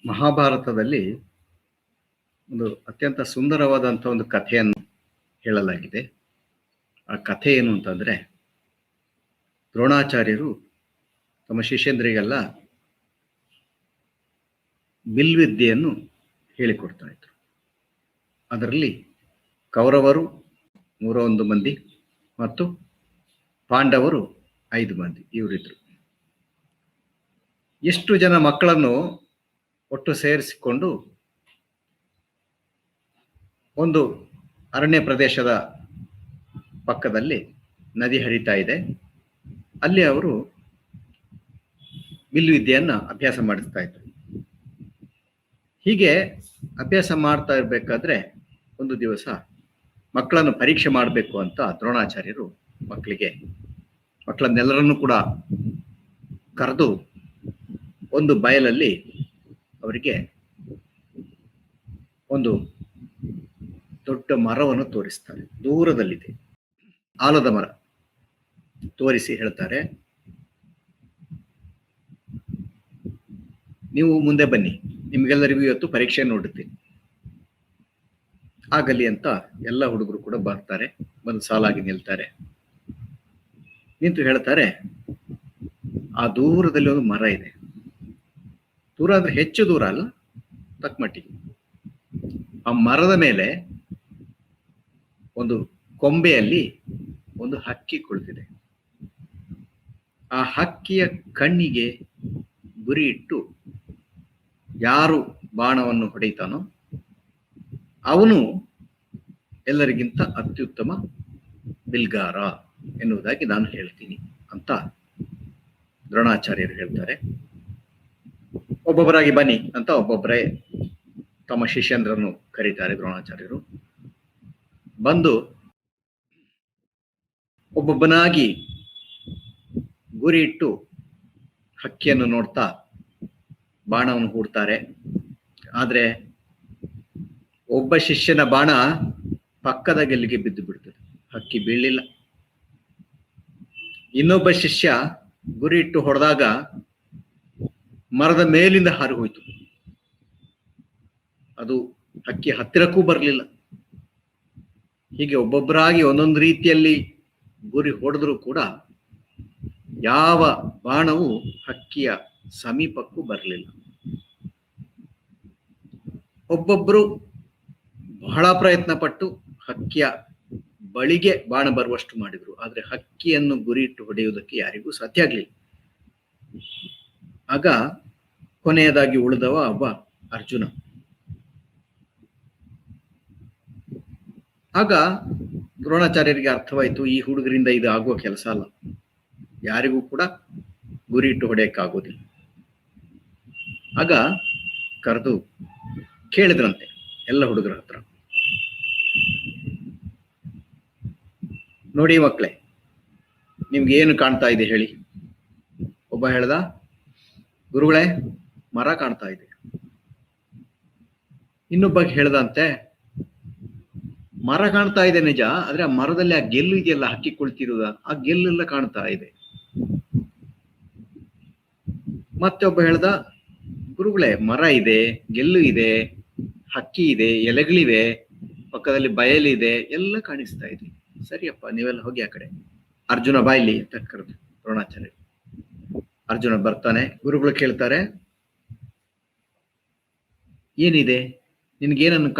ಮಹಾಭಾರತದಲ್ಲಿ ಒಂದು ಅತ್ಯಂತ ಸುಂದರವಾದಂಥ ಒಂದು ಕಥೆಯನ್ನು ಹೇಳಲಾಗಿದೆ. ಆ ಕಥೆ ಏನು ಅಂತಂದ್ರೆ, ದ್ರೋಣಾಚಾರ್ಯರು ತಮ್ಮ ಶಿಷ್ಯಂದ್ರಿಗೆಲ್ಲ ಬಿಲ್ವಿದ್ಯೆಯನ್ನು ಹೇಳಿಕೊಡ್ತಾ ಇದ್ರು. ಅದರಲ್ಲಿ ಕೌರವರು 101 ಮಂದಿ ಮತ್ತು ಪಾಂಡವರು 5 ಮಂದಿ ಇವರಿದ್ರು. ಎಷ್ಟು ಜನ ಮಕ್ಕಳನ್ನು ಒಟ್ಟು ಸೇರಿಸಿಕೊಂಡು ಒಂದು ಅರಣ್ಯ ಪ್ರದೇಶದ ಪಕ್ಕದಲ್ಲಿ ನದಿ ಹರಿತಾ ಇದೆ. ಅಲ್ಲಿ ಅವರು ಬಿಲ್ವಿದ್ಯೆಯನ್ನ ಅಭ್ಯಾಸ ಮಾಡಿಸ್ತಾ ಇದ್ರು. ಹೀಗೆ ಅಭ್ಯಾಸ ಮಾಡ್ತಾ ಇರ್ಬೇಕಾದ್ರೆ ಒಂದು ದಿವಸ ಮಕ್ಕಳನ್ನು ಪರೀಕ್ಷೆ ಮಾಡಬೇಕು ಅಂತ ದ್ರೋಣಾಚಾರ್ಯರು ಮಕ್ಕಳನ್ನೆಲ್ಲರನ್ನೂ ಕೂಡ ಕರೆದು ಒಂದು ಬಯಲಲ್ಲಿ ಅವರಿಗೆ ಒಂದು ದೊಡ್ಡ ಮರವನ್ನು ತೋರಿಸ್ತಾರೆ. ದೂರದಲ್ಲಿದೆ, ಆಲದ ಮರ ತೋರಿಸಿ ಹೇಳ್ತಾರೆ, ನೀವು ಮುಂದೆ ಬನ್ನಿ, ನಿಮ್ಗೆಲ್ಲರಿಗೂ ಇವತ್ತು ಪರೀಕ್ಷೆ ನೋಡುತ್ತೀನಿ, ಆಗಲಿ ಅಂತ ಎಲ್ಲ ಹುಡುಗರು ಕೂಡ ಬರ್ತಾರೆ. ಒಂದು ಸಾಲಾಗಿ ನಿಲ್ತಾರೆ. ನಿಂತು ಹೇಳ್ತಾರೆ, ಆ ದೂರದಲ್ಲಿ ಒಂದು ಮರ ಇದೆ. ದೂರ ಅಂದ್ರೆ ಹೆಚ್ಚು ದೂರ ಅಲ್ಲ, ತಕ್ಕಮಟ್ಟಿಗೆ. ಆ ಮರದ ಮೇಲೆ ಒಂದು ಕೊಂಬೆಯಲ್ಲಿ ಒಂದು ಹಕ್ಕಿ ಕುಳಿತಿದೆ. ಆ ಹಕ್ಕಿಯ ಕಣ್ಣಿಗೆ ಗುರಿ ಇಟ್ಟು ಯಾರು ಬಾಣವನ್ನು ಹೊಡೆಯುತ್ತಾನೋ ಅವನು ಎಲ್ಲರಿಗಿಂತ ಅತ್ಯುತ್ತಮ ಬಿಲ್ಗಾರ ಎನ್ನುವುದಾಗಿ ನಾನು ಹೇಳ್ತೀನಿ ಅಂತ ದ್ರೋಣಾಚಾರ್ಯರು ಹೇಳ್ತಾರೆ. ಒಬ್ಬೊಬ್ಬರಾಗಿ ಬನ್ನಿ ಅಂತ ಒಬ್ಬೊಬ್ಬರೇ ತಮ್ಮ ಶಿಷ್ಯಂದ್ರನ್ನು ಕರೀತಾರೆ. ದ್ರೋಣಾಚಾರ್ಯರು ಬಂದು ಒಬ್ಬೊಬ್ಬನಾಗಿ ಗುರಿ ಇಟ್ಟು ಹಕ್ಕಿಯನ್ನು ನೋಡ್ತಾ ಬಾಣವನ್ನು ಹೂಡ್ತಾರೆ. ಆದ್ರೆ ಒಬ್ಬ ಶಿಷ್ಯನ ಬಾಣ ಪಕ್ಕದ ಗೆಲ್ಲಿಗೆ ಬಿದ್ದು ಬಿಡ್ತದೆ, ಹಕ್ಕಿ ಬೀಳಲಿಲ್ಲ. ಇನ್ನೊಬ್ಬ ಶಿಷ್ಯ ಗುರಿ ಇಟ್ಟು ಹೊಡೆದಾಗ ಮರದ ಮೇಲಿಂದ ಹಾರಿ ಹೋಯ್ತು. ಅದು ಹಕ್ಕಿ ಹತ್ತಿರಕ್ಕೂ ಬರಲಿಲ್ಲ. ಹೀಗೆ ಒಬ್ಬೊಬ್ಬರಾಗಿ ಒಂದೊಂದು ರೀತಿಯಲ್ಲಿ ಗುರಿ ಹೊಡೆದ್ರೂ ಕೂಡ ಯಾವ ಬಾಣವು ಹಕ್ಕಿಯ ಸಮೀಪಕ್ಕೂ ಬರಲಿಲ್ಲ. ಒಬ್ಬೊಬ್ಬರು ಬಹಳ ಪ್ರಯತ್ನ ಪಟ್ಟು ಹಕ್ಕಿಯ ಬಳಿಗೆ ಬಾಣ ಬರುವಷ್ಟು ಮಾಡಿದ್ರು. ಆದ್ರೆ ಹಕ್ಕಿಯನ್ನು ಗುರಿ ಇಟ್ಟು ಹೊಡೆಯುವುದಕ್ಕೆ ಯಾರಿಗೂ ಸಾಧ್ಯ ಆಗ್ಲಿಲ್ಲ. ಆಗ ಕೊನೆಯದಾಗಿ ಉಳಿದವ ಒಬ್ಬ ಅರ್ಜುನ. ಆಗ ದ್ರೋಣಾಚಾರ್ಯರಿಗೆ ಅರ್ಥವಾಯಿತು, ಈ ಹುಡುಗರಿಂದ ಇದು ಆಗುವ ಕೆಲಸ ಅಲ್ಲ, ಯಾರಿಗೂ ಕೂಡ ಗುರಿ ಇಟ್ಟು ಹೊಡೆಯಕ್ಕಾಗೋದಿಲ್ಲ. ಆಗ ಕರೆದು ಕೇಳಿದ್ರಂತೆ ಎಲ್ಲ ಹುಡುಗರ ಹತ್ರ, ನೋಡಿ ಮಕ್ಕಳೇ, ನಿಮ್ಗೆ ಏನು ಕಾಣ್ತಾ ಇದೆ ಹೇಳಿ. ಒಬ್ಬ ಹೇಳ್ದ, ಗುರುಗಳೇ ಮರ ಕಾಣ್ತಾ ಇದೆ. ಇನ್ನೊಬ್ಬ ಹೇಳ್ದಂತೆ, ಮರ ಕಾಣ್ತಾ ಇದೆ ನಿಜ, ಆದ್ರೆ ಆ ಮರದಲ್ಲಿ ಆ ಗೆಲ್ಲು ಇದೆಯಲ್ಲ, ಹಕ್ಕಿ ಕುಳಿತಿರುವುದ, ಆ ಗೆಲ್ಲೆಲ್ಲ ಕಾಣ್ತಾ ಇದೆ. ಮತ್ತೆ ಒಬ್ಬ ಹೇಳ್ದ, ಗುರುಗಳೇ ಮರ ಇದೆ, ಗೆಲ್ಲು ಇದೆ, ಹಕ್ಕಿ ಇದೆ, ಎಲೆಗಳಿವೆ, ಪಕ್ಕದಲ್ಲಿ ಬಯಲಿದೆ, ಎಲ್ಲ ಕಾಣಿಸ್ತಾ ಇದೆ. ಸರಿಯಪ್ಪ, ನೀವೆಲ್ಲ ಹೋಗಿ ಆ ಕಡೆ. ಅರ್ಜುನ ಬಾಯ್ಲಿ ಅಂತ ಕರೆದು ದ್ರೋಣಾಚಾರ್ಯ. ಅರ್ಜುನ ಬರ್ತಾನೆ. ಗುರುಗಳು ಕೇಳ್ತಾರೆ, ಏನಿದೆ ನಿನ್ಗೇನನ್ನು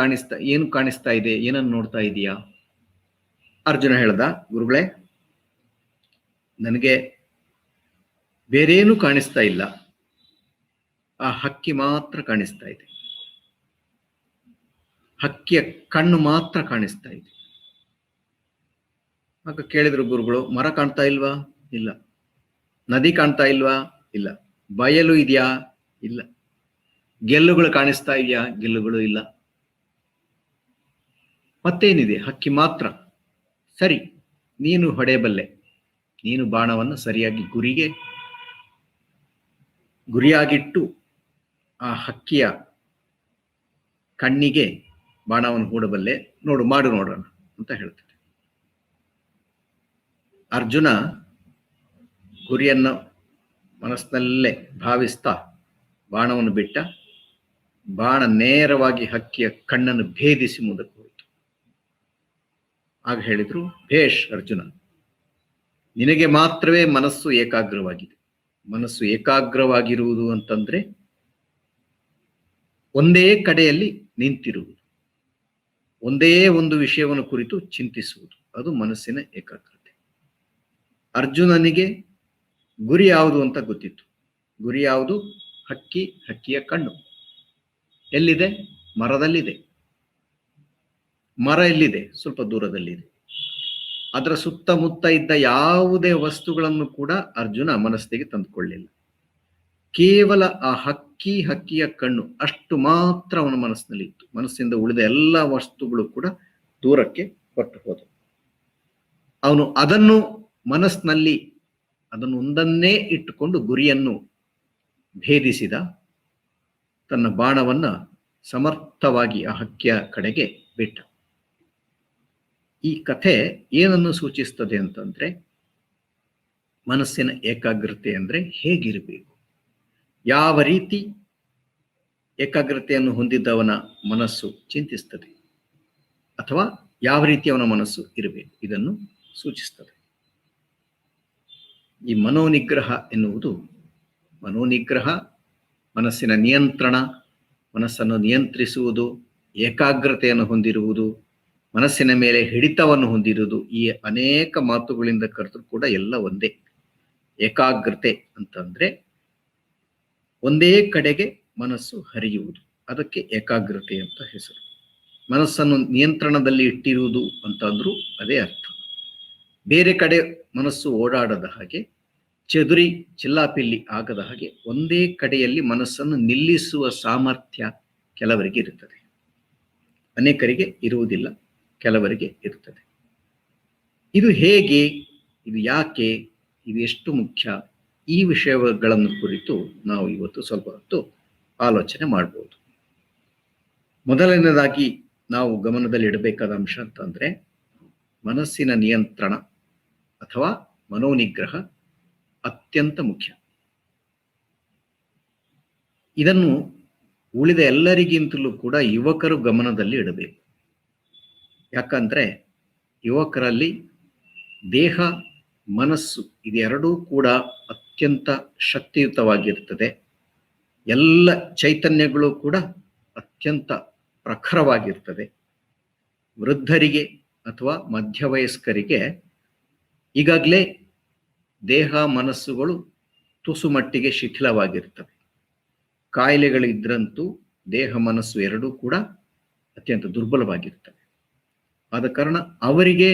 ಏನು ಕಾಣಿಸ್ತಾ ಇದೆ, ಏನನ್ನು ನೋಡ್ತಾ ಇದೀಯಾ? ಅರ್ಜುನ ಹೇಳ್ದ, ಗುರುಗಳೇ ನನಗೆ ಬೇರೇನು ಕಾಣಿಸ್ತಾ ಇಲ್ಲ, ಆ ಹಕ್ಕಿ ಮಾತ್ರ ಕಾಣಿಸ್ತಾ ಇದೆ. ಹಕ್ಕಿಯ ಕಣ್ಣು ಮಾತ್ರ ಕಾಣಿಸ್ತಾ ಇದೆ. ಆಗ ಕೇಳಿದ್ರು ಗುರುಗಳು, ಮರ ಕಾಣ್ತಾ ಇಲ್ವಾ? ಇಲ್ಲ. ನದಿ ಕಾಣ್ತಾ ಇಲ್ವಾ? ಇಲ್ಲ. ಬಯಲು ಇದೆಯಾ? ಇಲ್ಲ. ಗೆಲ್ಲುಗಳು ಕಾಣಿಸ್ತಾ ಇದೆಯಾ? ಗೆಲ್ಲುಗಳು ಇಲ್ಲ. ಮತ್ತೇನಿದೆ? ಹಕ್ಕಿ ಮಾತ್ರ. ಸರಿ, ನೀನು ಹೊಡೆಯಬಲ್ಲೆ, ನೀನು ಬಾಣವನ್ನು ಸರಿಯಾಗಿ ಗುರಿಯಾಗಿಟ್ಟು ಆ ಹಕ್ಕಿಯ ಕಣ್ಣಿಗೆ ಬಾಣವನ್ನು ಹೂಡಬಲ್ಲೆ, ಮಾಡು ನೋಡೋಣ ಅಂತ ಹೇಳ್ತಾರೆ. ಅರ್ಜುನ ಗುರಿಯನ್ನು ಮನಸ್ಸಿನಲ್ಲೇ ಭಾವಿಸ್ತಾ ಬಾಣವನ್ನು ಬಿಟ್ಟ. ಬಾಣ ನೇರವಾಗಿ ಹಕ್ಕಿಯ ಕಣ್ಣನ್ನು ಭೇದಿಸಿ ಮುಂದಕ್ಕೆ ಹೋಯಿತು. ಆಗ ಹೇಳಿದ್ರು, ಭೇಷ್ ಅರ್ಜುನ, ನಿನಗೆ ಮಾತ್ರವೇ ಮನಸ್ಸು ಏಕಾಗ್ರವಾಗಿದೆ. ಮನಸ್ಸು ಏಕಾಗ್ರವಾಗಿರುವುದು ಅಂತಂದ್ರೆ ಒಂದೇ ಕಡೆಯಲ್ಲಿ ನಿಂತಿರುವುದು, ಒಂದೇ ಒಂದು ವಿಷಯವನ್ನು ಕುರಿತು ಚಿಂತಿಸುವುದು, ಅದು ಮನಸ್ಸಿನ ಏಕಾಗ್ರತೆ. ಅರ್ಜುನನಿಗೆ ಗುರಿ ಯಾವುದು ಅಂತ ಗೊತ್ತಿತ್ತು. ಗುರಿ ಯಾವುದು? ಹಕ್ಕಿ, ಹಕ್ಕಿಯ ಕಣ್ಣು ಎಲ್ಲಿದೆ? ಮರದಲ್ಲಿದೆ. ಮರ ಎಲ್ಲಿದೆ? ಸ್ವಲ್ಪ ದೂರದಲ್ಲಿದೆ. ಅದರ ಸುತ್ತಮುತ್ತ ಇದ್ದ ಯಾವುದೇ ವಸ್ತುಗಳನ್ನು ಕೂಡ ಅರ್ಜುನ ಮನಸ್ಸಿಗೆ ತಂದುಕೊಳ್ಳಿಲ್ಲ. ಕೇವಲ ಆ ಹಕ್ಕಿಯ ಕಣ್ಣು ಅಷ್ಟು ಮಾತ್ರ ಅವನ ಮನಸ್ಸಿನಲ್ಲಿ ಇತ್ತು. ಮನಸ್ಸಿಂದ ಉಳಿದ ಎಲ್ಲ ವಸ್ತುಗಳು ಕೂಡ ದೂರಕ್ಕೆ ಹೊರಟು ಹೋದವು. ಅವನು ಅದನ್ನು ಮನಸ್ಸಿನಲ್ಲಿ ಅದನ್ನು ಒಂದನ್ನೇ ಇಟ್ಟುಕೊಂಡು ಗುರಿಯನ್ನು ಭೇದಿಸಿದ. ತನ್ನ ಬಾಣವನ್ನ ಸಮರ್ಥವಾಗಿ ಆ ಹಕ್ಕಿಯ ಕಡೆಗೆ ಬಿಟ್ಟ. ಈ ಕಥೆ ಏನನ್ನು ಸೂಚಿಸ್ತದೆ ಅಂತಂದ್ರೆ, ಮನಸ್ಸಿನ ಏಕಾಗ್ರತೆ ಅಂದ್ರೆ ಹೇಗಿರಬೇಕು, ಯಾವ ರೀತಿ ಏಕಾಗ್ರತೆಯನ್ನು ಹೊಂದಿದ್ದವನ ಮನಸ್ಸು ಚಿಂತಿಸ್ತದೆ, ಅಥವಾ ಯಾವ ರೀತಿ ಅವನ ಮನಸ್ಸು ಇರಬೇಕು, ಇದನ್ನು ಸೂಚಿಸ್ತದೆ. ಈ ಮನೋನಿಗ್ರಹ ಎನ್ನುವುದು, ಮನೋನಿಗ್ರಹ ಮನಸ್ಸಿನ ನಿಯಂತ್ರಣ, ಮನಸ್ಸನ್ನು ನಿಯಂತ್ರಿಸುವುದು, ಏಕಾಗ್ರತೆಯನ್ನು ಹೊಂದಿರುವುದು, ಮನಸ್ಸಿನ ಮೇಲೆ ಹಿಡಿತವನ್ನು ಹೊಂದಿರುವುದು, ಈ ಅನೇಕ ಮಾತುಗಳಿಂದ ಕರೆದರೂ ಕೂಡ ಎಲ್ಲ ಒಂದೇ. ಏಕಾಗ್ರತೆ ಅಂತಂದ್ರೆ ಒಂದೇ ಕಡೆಗೆ ಮನಸ್ಸು ಹರಿಯುವುದು, ಅದಕ್ಕೆ ಏಕಾಗ್ರತೆ ಅಂತ ಹೆಸರು. ಮನಸ್ಸನ್ನು ನಿಯಂತ್ರಣದಲ್ಲಿ ಇಟ್ಟಿರುವುದು ಅಂತಂದ್ರೂ ಅದೇ ಅರ್ಥ. ಬೇರೆ ಕಡೆ ಮನಸ್ಸು ಓಡಾಡದ ಹಾಗೆ, ಚದುರಿ ಚಿಲ್ಲಾಪಿಲ್ಲಿ ಆಗದ ಹಾಗೆ ಒಂದೇ ಕಡೆಯಲ್ಲಿ ಮನಸ್ಸನ್ನು ನಿಲ್ಲಿಸುವ ಸಾಮರ್ಥ್ಯ ಕೆಲವರಿಗೆ ಇರುತ್ತದೆ. ಅನೇಕರಿಗೆ ಇರುವುದಿಲ್ಲ, ಕೆಲವರಿಗೆ ಇರುತ್ತದೆ. ಇದು ಹೇಗೆ, ಇದು ಯಾಕೆ, ಇದು ಎಷ್ಟು ಮುಖ್ಯ, ಈ ವಿಷಯಗಳನ್ನು ಕುರಿತು ನಾವು ಇವತ್ತು ಸ್ವಲ್ಪ ಹೊತ್ತು ಆಲೋಚನೆ ಮಾಡಬಹುದು. ಮೊದಲನೇದಾಗಿ ನಾವು ಗಮನದಲ್ಲಿ ಇಡಬೇಕಾದ ಅಂಶ ಅಂತಂದ್ರೆ, ಮನಸ್ಸಿನ ನಿಯಂತ್ರಣ ಅಥವಾ ಮನೋನಿಗ್ರಹ ಅತ್ಯಂತ ಮುಖ್ಯ. ಇದನ್ನು ಉಳಿದ ಎಲ್ಲರಿಗಿಂತಲೂ ಕೂಡ ಯುವಕರು ಗಮನದಲ್ಲಿ ಇಡಬೇಕು. ಯಾಕಂದ್ರೆ ಯುವಕರಲ್ಲಿ ದೇಹ ಮನಸ್ಸು ಇದೆರಡೂ ಕೂಡ ಅತ್ಯಂತ ಶಕ್ತಿಯುತವಾಗಿರ್ತದೆ. ಎಲ್ಲ ಚೈತನ್ಯಗಳು ಕೂಡ ಅತ್ಯಂತ ಪ್ರಖರವಾಗಿರ್ತದೆ. ವೃದ್ಧರಿಗೆ ಅಥವಾ ಮಧ್ಯವಯಸ್ಕರಿಗೆ ಈಗಾಗಲೇ ದೇಹ ಮನಸ್ಸುಗಳು ತುಸು ಮಟ್ಟಿಗೆ ಶಿಥಿಲವಾಗಿರ್ತವೆ. ಕಾಯಿಲೆಗಳಿದ್ರಂತೂ ದೇಹ ಮನಸ್ಸು ಎರಡೂ ಕೂಡ ಅತ್ಯಂತ ದುರ್ಬಲವಾಗಿರ್ತವೆ. ಆದ ಕಾರಣ ಅವರಿಗೆ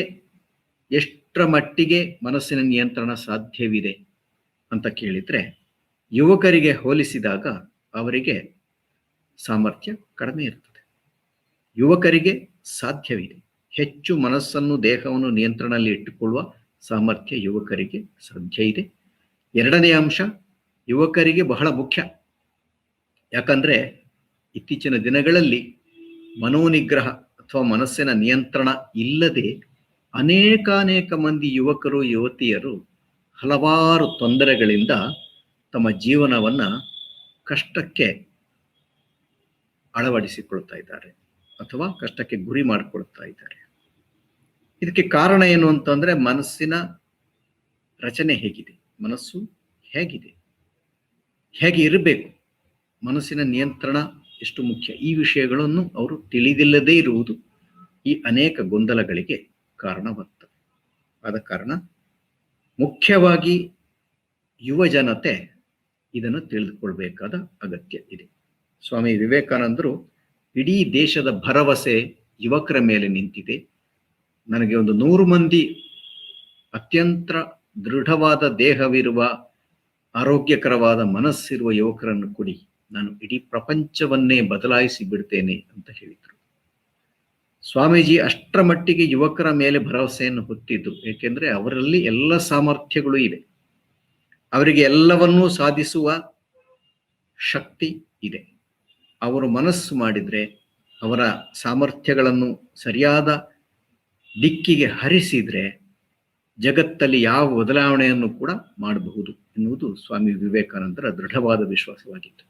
ಎಷ್ಟರ ಮಟ್ಟಿಗೆ ಮನಸ್ಸಿನ ನಿಯಂತ್ರಣ ಸಾಧ್ಯವಿದೆ ಅಂತ ಕೇಳಿದ್ರೆ, ಯುವಕರಿಗೆ ಹೋಲಿಸಿದಾಗ ಅವರಿಗೆ ಸಾಮರ್ಥ್ಯ ಕಡಿಮೆ ಇರ್ತದೆ. ಯುವಕರಿಗೆ ಸಾಧ್ಯವಿದೆ, ಹೆಚ್ಚು ಮನಸ್ಸನ್ನು ದೇಹವನ್ನು ನಿಯಂತ್ರಣದಲ್ಲಿ ಇಟ್ಟುಕೊಳ್ಳುವ ಸಾಮರ್ಥ್ಯ ಯುವಕರಿಗೆ ಸಾಧ್ಯ ಇದೆ. ಎರಡನೇ ಅಂಶ ಯುವಕರಿಗೆ ಬಹಳ ಮುಖ್ಯ. ಯಾಕಂದ್ರೆ ಇತ್ತೀಚಿನ ದಿನಗಳಲ್ಲಿ ಮನೋನಿಗ್ರಹ ಅಥವಾ ಮನಸ್ಸಿನ ನಿಯಂತ್ರಣ ಇಲ್ಲದೆ ಅನೇಕ ಮಂದಿ ಯುವಕರು ಯುವತಿಯರು ಹಲವಾರು ತೊಂದರೆಗಳಿಂದ ತಮ್ಮ ಜೀವನವನ್ನ ಕಷ್ಟಕ್ಕೆ ಅಳವಡಿಸಿಕೊಳ್ತಾ ಇದ್ದಾರೆ ಅಥವಾ ಕಷ್ಟಕ್ಕೆ ಗುರಿ ಮಾಡಿಕೊಳ್ತಾ ಇದ್ದಾರೆ. ಇದಕ್ಕೆ ಕಾರಣ ಏನು ಅಂತಂದ್ರೆ, ಮನಸ್ಸಿನ ರಚನೆ ಹೇಗಿದೆ, ಮನಸ್ಸು ಹೇಗಿದೆ, ಹೇಗೆ ಇರಬೇಕು, ಮನಸ್ಸಿನ ನಿಯಂತ್ರಣ ಎಷ್ಟು ಮುಖ್ಯ, ಈ ವಿಷಯಗಳನ್ನು ಅವರು ತಿಳಿದಿಲ್ಲದೇ ಇರುವುದು ಈ ಅನೇಕ ಗೊಂದಲಗಳಿಗೆ ಕಾರಣವಾಗ್ತದೆ. ಆದ ಕಾರಣ ಮುಖ್ಯವಾಗಿ ಯುವ ಜನತೆ ಇದನ್ನು ತಿಳಿದುಕೊಳ್ಬೇಕಾದ ಅಗತ್ಯ ಇದೆ. ಸ್ವಾಮಿ ವಿವೇಕಾನಂದರು ಇಡೀ ದೇಶದ ಭರವಸೆ ಯುವಕರ ಮೇಲೆ ನಿಂತಿದೆ. ನನಗೆ ಒಂದು 100 ಮಂದಿ ಅತ್ಯಂತ ದೃಢವಾದ ದೇಹವಿರುವ ಆರೋಗ್ಯಕರವಾದ ಮನಸ್ಸಿರುವ ಯುವಕರನ್ನು ಕೊಡಿ, ನಾನು ಇಡೀ ಪ್ರಪಂಚವನ್ನೇ ಬದಲಾಯಿಸಿ ಬಿಡ್ತೇನೆ ಅಂತ ಹೇಳಿದರು. ಸ್ವಾಮೀಜಿ ಅಷ್ಟರ ಮಟ್ಟಿಗೆ ಯುವಕರ ಮೇಲೆ ಭರವಸೆಯನ್ನು ಹೊತ್ತಿದ್ರು. ಏಕೆಂದ್ರೆ ಅವರಲ್ಲಿ ಎಲ್ಲ ಸಾಮರ್ಥ್ಯಗಳು ಇವೆ, ಅವರಿಗೆ ಎಲ್ಲವನ್ನೂ ಸಾಧಿಸುವ ಶಕ್ತಿ ಇದೆ. ಅವರು ಮನಸ್ಸು ಮಾಡಿದ್ರೆ ಅವರ ಸಾಮರ್ಥ್ಯಗಳನ್ನು ಸರಿಯಾದ ದಿಕ್ಕಿಗೆ ಹರಿಸಿದ್ರೆ ಜಗತ್ತಲ್ಲಿ ಯಾವ ಬದಲಾವಣೆಯನ್ನು ಕೂಡ ಮಾಡಬಹುದು ಎನ್ನುವುದು ಸ್ವಾಮಿ ವಿವೇಕಾನಂದರ ದೃಢವಾದ ವಿಶ್ವಾಸವಾಗಿತ್ತು.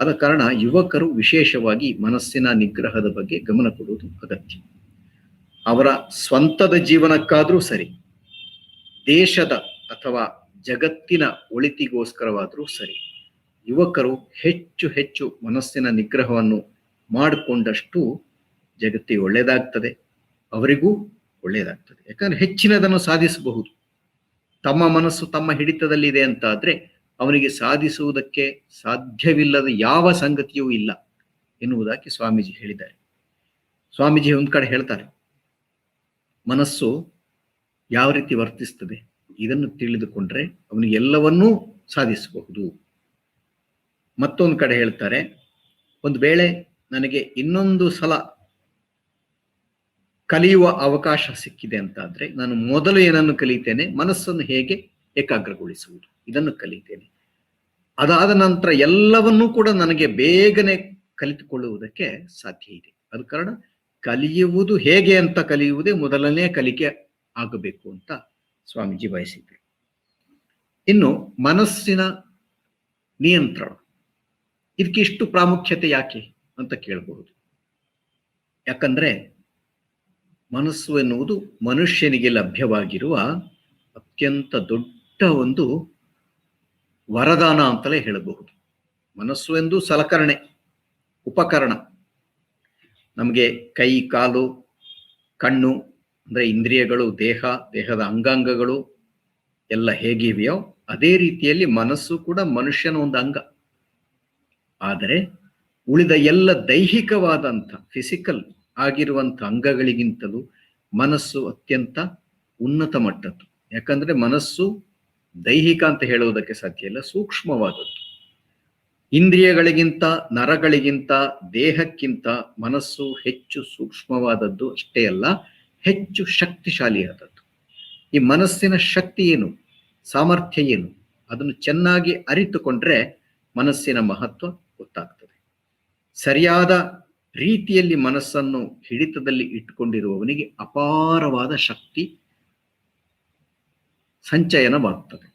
ಆದ ಕಾರಣ ಯುವಕರು ವಿಶೇಷವಾಗಿ ಮನಸ್ಸಿನ ನಿಗ್ರಹದ ಬಗ್ಗೆ ಗಮನ ಕೊಡುವುದು ಅಗತ್ಯ. ಅವರ ಸ್ವಂತದ ಜೀವನಕ್ಕಾದ್ರೂ ಸರಿ, ದೇಶದ ಅಥವಾ ಜಗತ್ತಿನ ಒಳಿತಿಗೋಸ್ಕರವಾದರೂ ಸರಿ, ಯುವಕರು ಹೆಚ್ಚು ಹೆಚ್ಚು ಮನಸ್ಸಿನ ನಿಗ್ರಹವನ್ನು ಮಾಡಿಕೊಂಡಷ್ಟು ಜಗತ್ತಿಗೆ ಒಳ್ಳೆಯದಾಗ್ತದೆ, ಅವರಿಗೂ ಒಳ್ಳೆಯದಾಗ್ತದೆ. ಯಾಕಂದ್ರೆ ಹೆಚ್ಚಿನದನ್ನು ಸಾಧಿಸಬಹುದು. ತಮ್ಮ ಮನಸ್ಸು ತಮ್ಮ ಹಿಡಿತದಲ್ಲಿದೆ ಅಂತ ಆದ್ರೆ ಅವನಿಗೆ ಸಾಧಿಸುವುದಕ್ಕೆ ಸಾಧ್ಯವಿಲ್ಲದ ಯಾವ ಸಂಗತಿಯೂ ಇಲ್ಲ ಎನ್ನುವುದಾಗಿ ಸ್ವಾಮೀಜಿ ಹೇಳಿದ್ದಾರೆ. ಸ್ವಾಮೀಜಿ ಒಂದ್ ಕಡೆ ಹೇಳ್ತಾರೆ, ಮನಸ್ಸು ಯಾವ ರೀತಿ ವರ್ತಿಸ್ತದೆ ಇದನ್ನು ತಿಳಿದುಕೊಂಡ್ರೆ ಅವನಿಗೆ ಎಲ್ಲವನ್ನೂ ಸಾಧಿಸಬಹುದು. ಮತ್ತೊಂದು ಕಡೆ ಹೇಳ್ತಾರೆ, ಒಂದು ವೇಳೆ ನನಗೆ ಇನ್ನೊಂದು ಸಲ ಕಲಿಯುವ ಅವಕಾಶ ಸಿಕ್ಕಿದೆ ಅಂತಾದ್ರೆ ನಾನು ಮೊದಲು ಏನನ್ನು ಕಲಿತೇನೆ, ಮನಸ್ಸನ್ನು ಹೇಗೆ ಏಕಾಗ್ರಗೊಳಿಸುವುದು, ಇದನ್ನು ಕಲಿತೇನೆ. ಅದಾದ ನಂತರ ಎಲ್ಲವನ್ನೂ ಕೂಡ ನನಗೆ ಬೇಗನೆ ಕಲಿತುಕೊಳ್ಳುವುದಕ್ಕೆ ಸಾಧ್ಯ ಇದೆ. ಅದ ಕಾರಣ ಕಲಿಯುವುದು ಹೇಗೆ ಅಂತ ಕಲಿಯುವುದೇ ಮೊದಲನೇ ಕಲಿಕೆ ಆಗಬೇಕು ಅಂತ ಸ್ವಾಮೀಜಿ ಬಯಸಿದ್ರು. ಇನ್ನು ಮನಸ್ಸಿನ ನಿಯಂತ್ರಣ, ಇದಕ್ಕೆ ಇಷ್ಟು ಪ್ರಾಮುಖ್ಯತೆ ಯಾಕೆ ಅಂತ ಕೇಳಬಹುದು. ಯಾಕಂದ್ರೆ ಮನಸ್ಸು ಎನ್ನುವುದು ಮನುಷ್ಯನಿಗೆ ಲಭ್ಯವಾಗಿರುವ ಅತ್ಯಂತ ದೊಡ್ಡ ಒಂದು ವರದಾನ ಅಂತಲೇ ಹೇಳಬಹುದು. ಮನಸ್ಸು ಎಂದು ಸಲಕರಣೆ, ಉಪಕರಣ. ನಮಗೆ ಕೈ, ಕಾಲು, ಕಣ್ಣು ಅಂದ್ರೆ ಇಂದ್ರಿಯಗಳು, ದೇಹದ ಅಂಗಾಂಗಗಳು ಎಲ್ಲ ಹೇಗಿವೆಯೋ ಅದೇ ರೀತಿಯಲ್ಲಿ ಮನಸ್ಸು ಕೂಡ ಮನುಷ್ಯನ ಒಂದು ಅಂಗ. ಆದರೆ ಉಳಿದ ಎಲ್ಲ ದೈಹಿಕವಾದಂಥ ಫಿಸಿಕಲ್ ಆಗಿರುವಂಥ ಅಂಗಗಳಿಗಿಂತಲೂ ಮನಸ್ಸು ಅತ್ಯಂತ ಉನ್ನತ ಮಟ್ಟದ್ದು. ಯಾಕಂದ್ರೆ ಮನಸ್ಸು ದೈಹಿಕ ಅಂತ ಹೇಳುವುದಕ್ಕೆ ಸಾಧ್ಯ ಇಲ್ಲ, ಸೂಕ್ಷ್ಮವಾದದ್ದು. ಇಂದ್ರಿಯಗಳಿಗಿಂತ, ನರಗಳಿಗಿಂತ, ದೇಹಕ್ಕಿಂತ ಮನಸ್ಸು ಹೆಚ್ಚು ಸೂಕ್ಷ್ಮವಾದದ್ದು ಅಷ್ಟೇ ಅಲ್ಲ, ಹೆಚ್ಚು ಶಕ್ತಿಶಾಲಿಯಾದದ್ದು. ಈ ಮನಸ್ಸಿನ ಶಕ್ತಿ ಏನು, ಸಾಮರ್ಥ್ಯ ಏನು, ಅದನ್ನು ಚೆನ್ನಾಗಿ ಅರಿತುಕೊಂಡ್ರೆ ಮನಸ್ಸಿನ ಮಹತ್ವ ಗೊತ್ತಾಗ್ತದೆ. ಸರಿಯಾದ ರೀತಿಯಲ್ಲಿ ಮನಸ್ಸನ್ನು ಹಿಡಿತದಲ್ಲಿ ಇಟ್ಟುಕೊಂಡಿರುವವನಿಗೆ ಅಪಾರವಾದ ಶಕ್ತಿ ಸಂಚಯನವಾಗ್ತದೆ.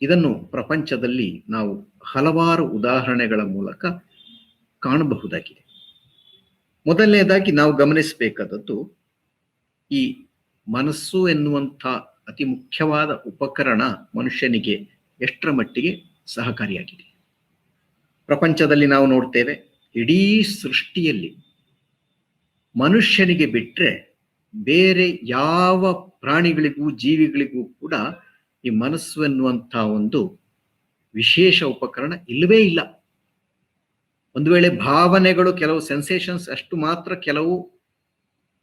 ಇದನ್ನು ಪ್ರಪಂಚದಲ್ಲಿ ನಾವು ಹಲವಾರು ಉದಾಹರಣೆಗಳ ಮೂಲಕ ಕಾಣಬಹುದಾಗಿದೆ. ಮೊದಲನೇದಾಗಿ ನಾವು ಗಮನಿಸಬೇಕಾದದ್ದು, ಈ ಮನಸ್ಸು ಎನ್ನುವಂಥ ಅತಿ ಮುಖ್ಯವಾದ ಉಪಕರಣ ಮನುಷ್ಯನಿಗೆ ಎಷ್ಟರ ಮಟ್ಟಿಗೆ ಸಹಕಾರಿಯಾಗಿದೆ. ಪ್ರಪಂಚದಲ್ಲಿ ನಾವು ನೋಡ್ತೇವೆ, ಇಡೀ ಸೃಷ್ಟಿಯಲ್ಲಿ ಮನುಷ್ಯನಿಗೆ ಬಿಟ್ರೆ ಬೇರೆ ಯಾವ ಪ್ರಾಣಿಗಳಿಗೂ ಜೀವಿಗಳಿಗೂ ಕೂಡ ಈ ಮನಸ್ಸು ಎನ್ನುವಂಥ ಒಂದು ವಿಶೇಷ ಉಪಕರಣ ಇಲ್ಲವೇ ಇಲ್ಲ. ಒಂದು ವೇಳೆ ಭಾವನೆಗಳು, ಕೆಲವು ಸೆನ್ಸೇಷನ್ಸ್ ಅಷ್ಟು ಮಾತ್ರ ಕೆಲವು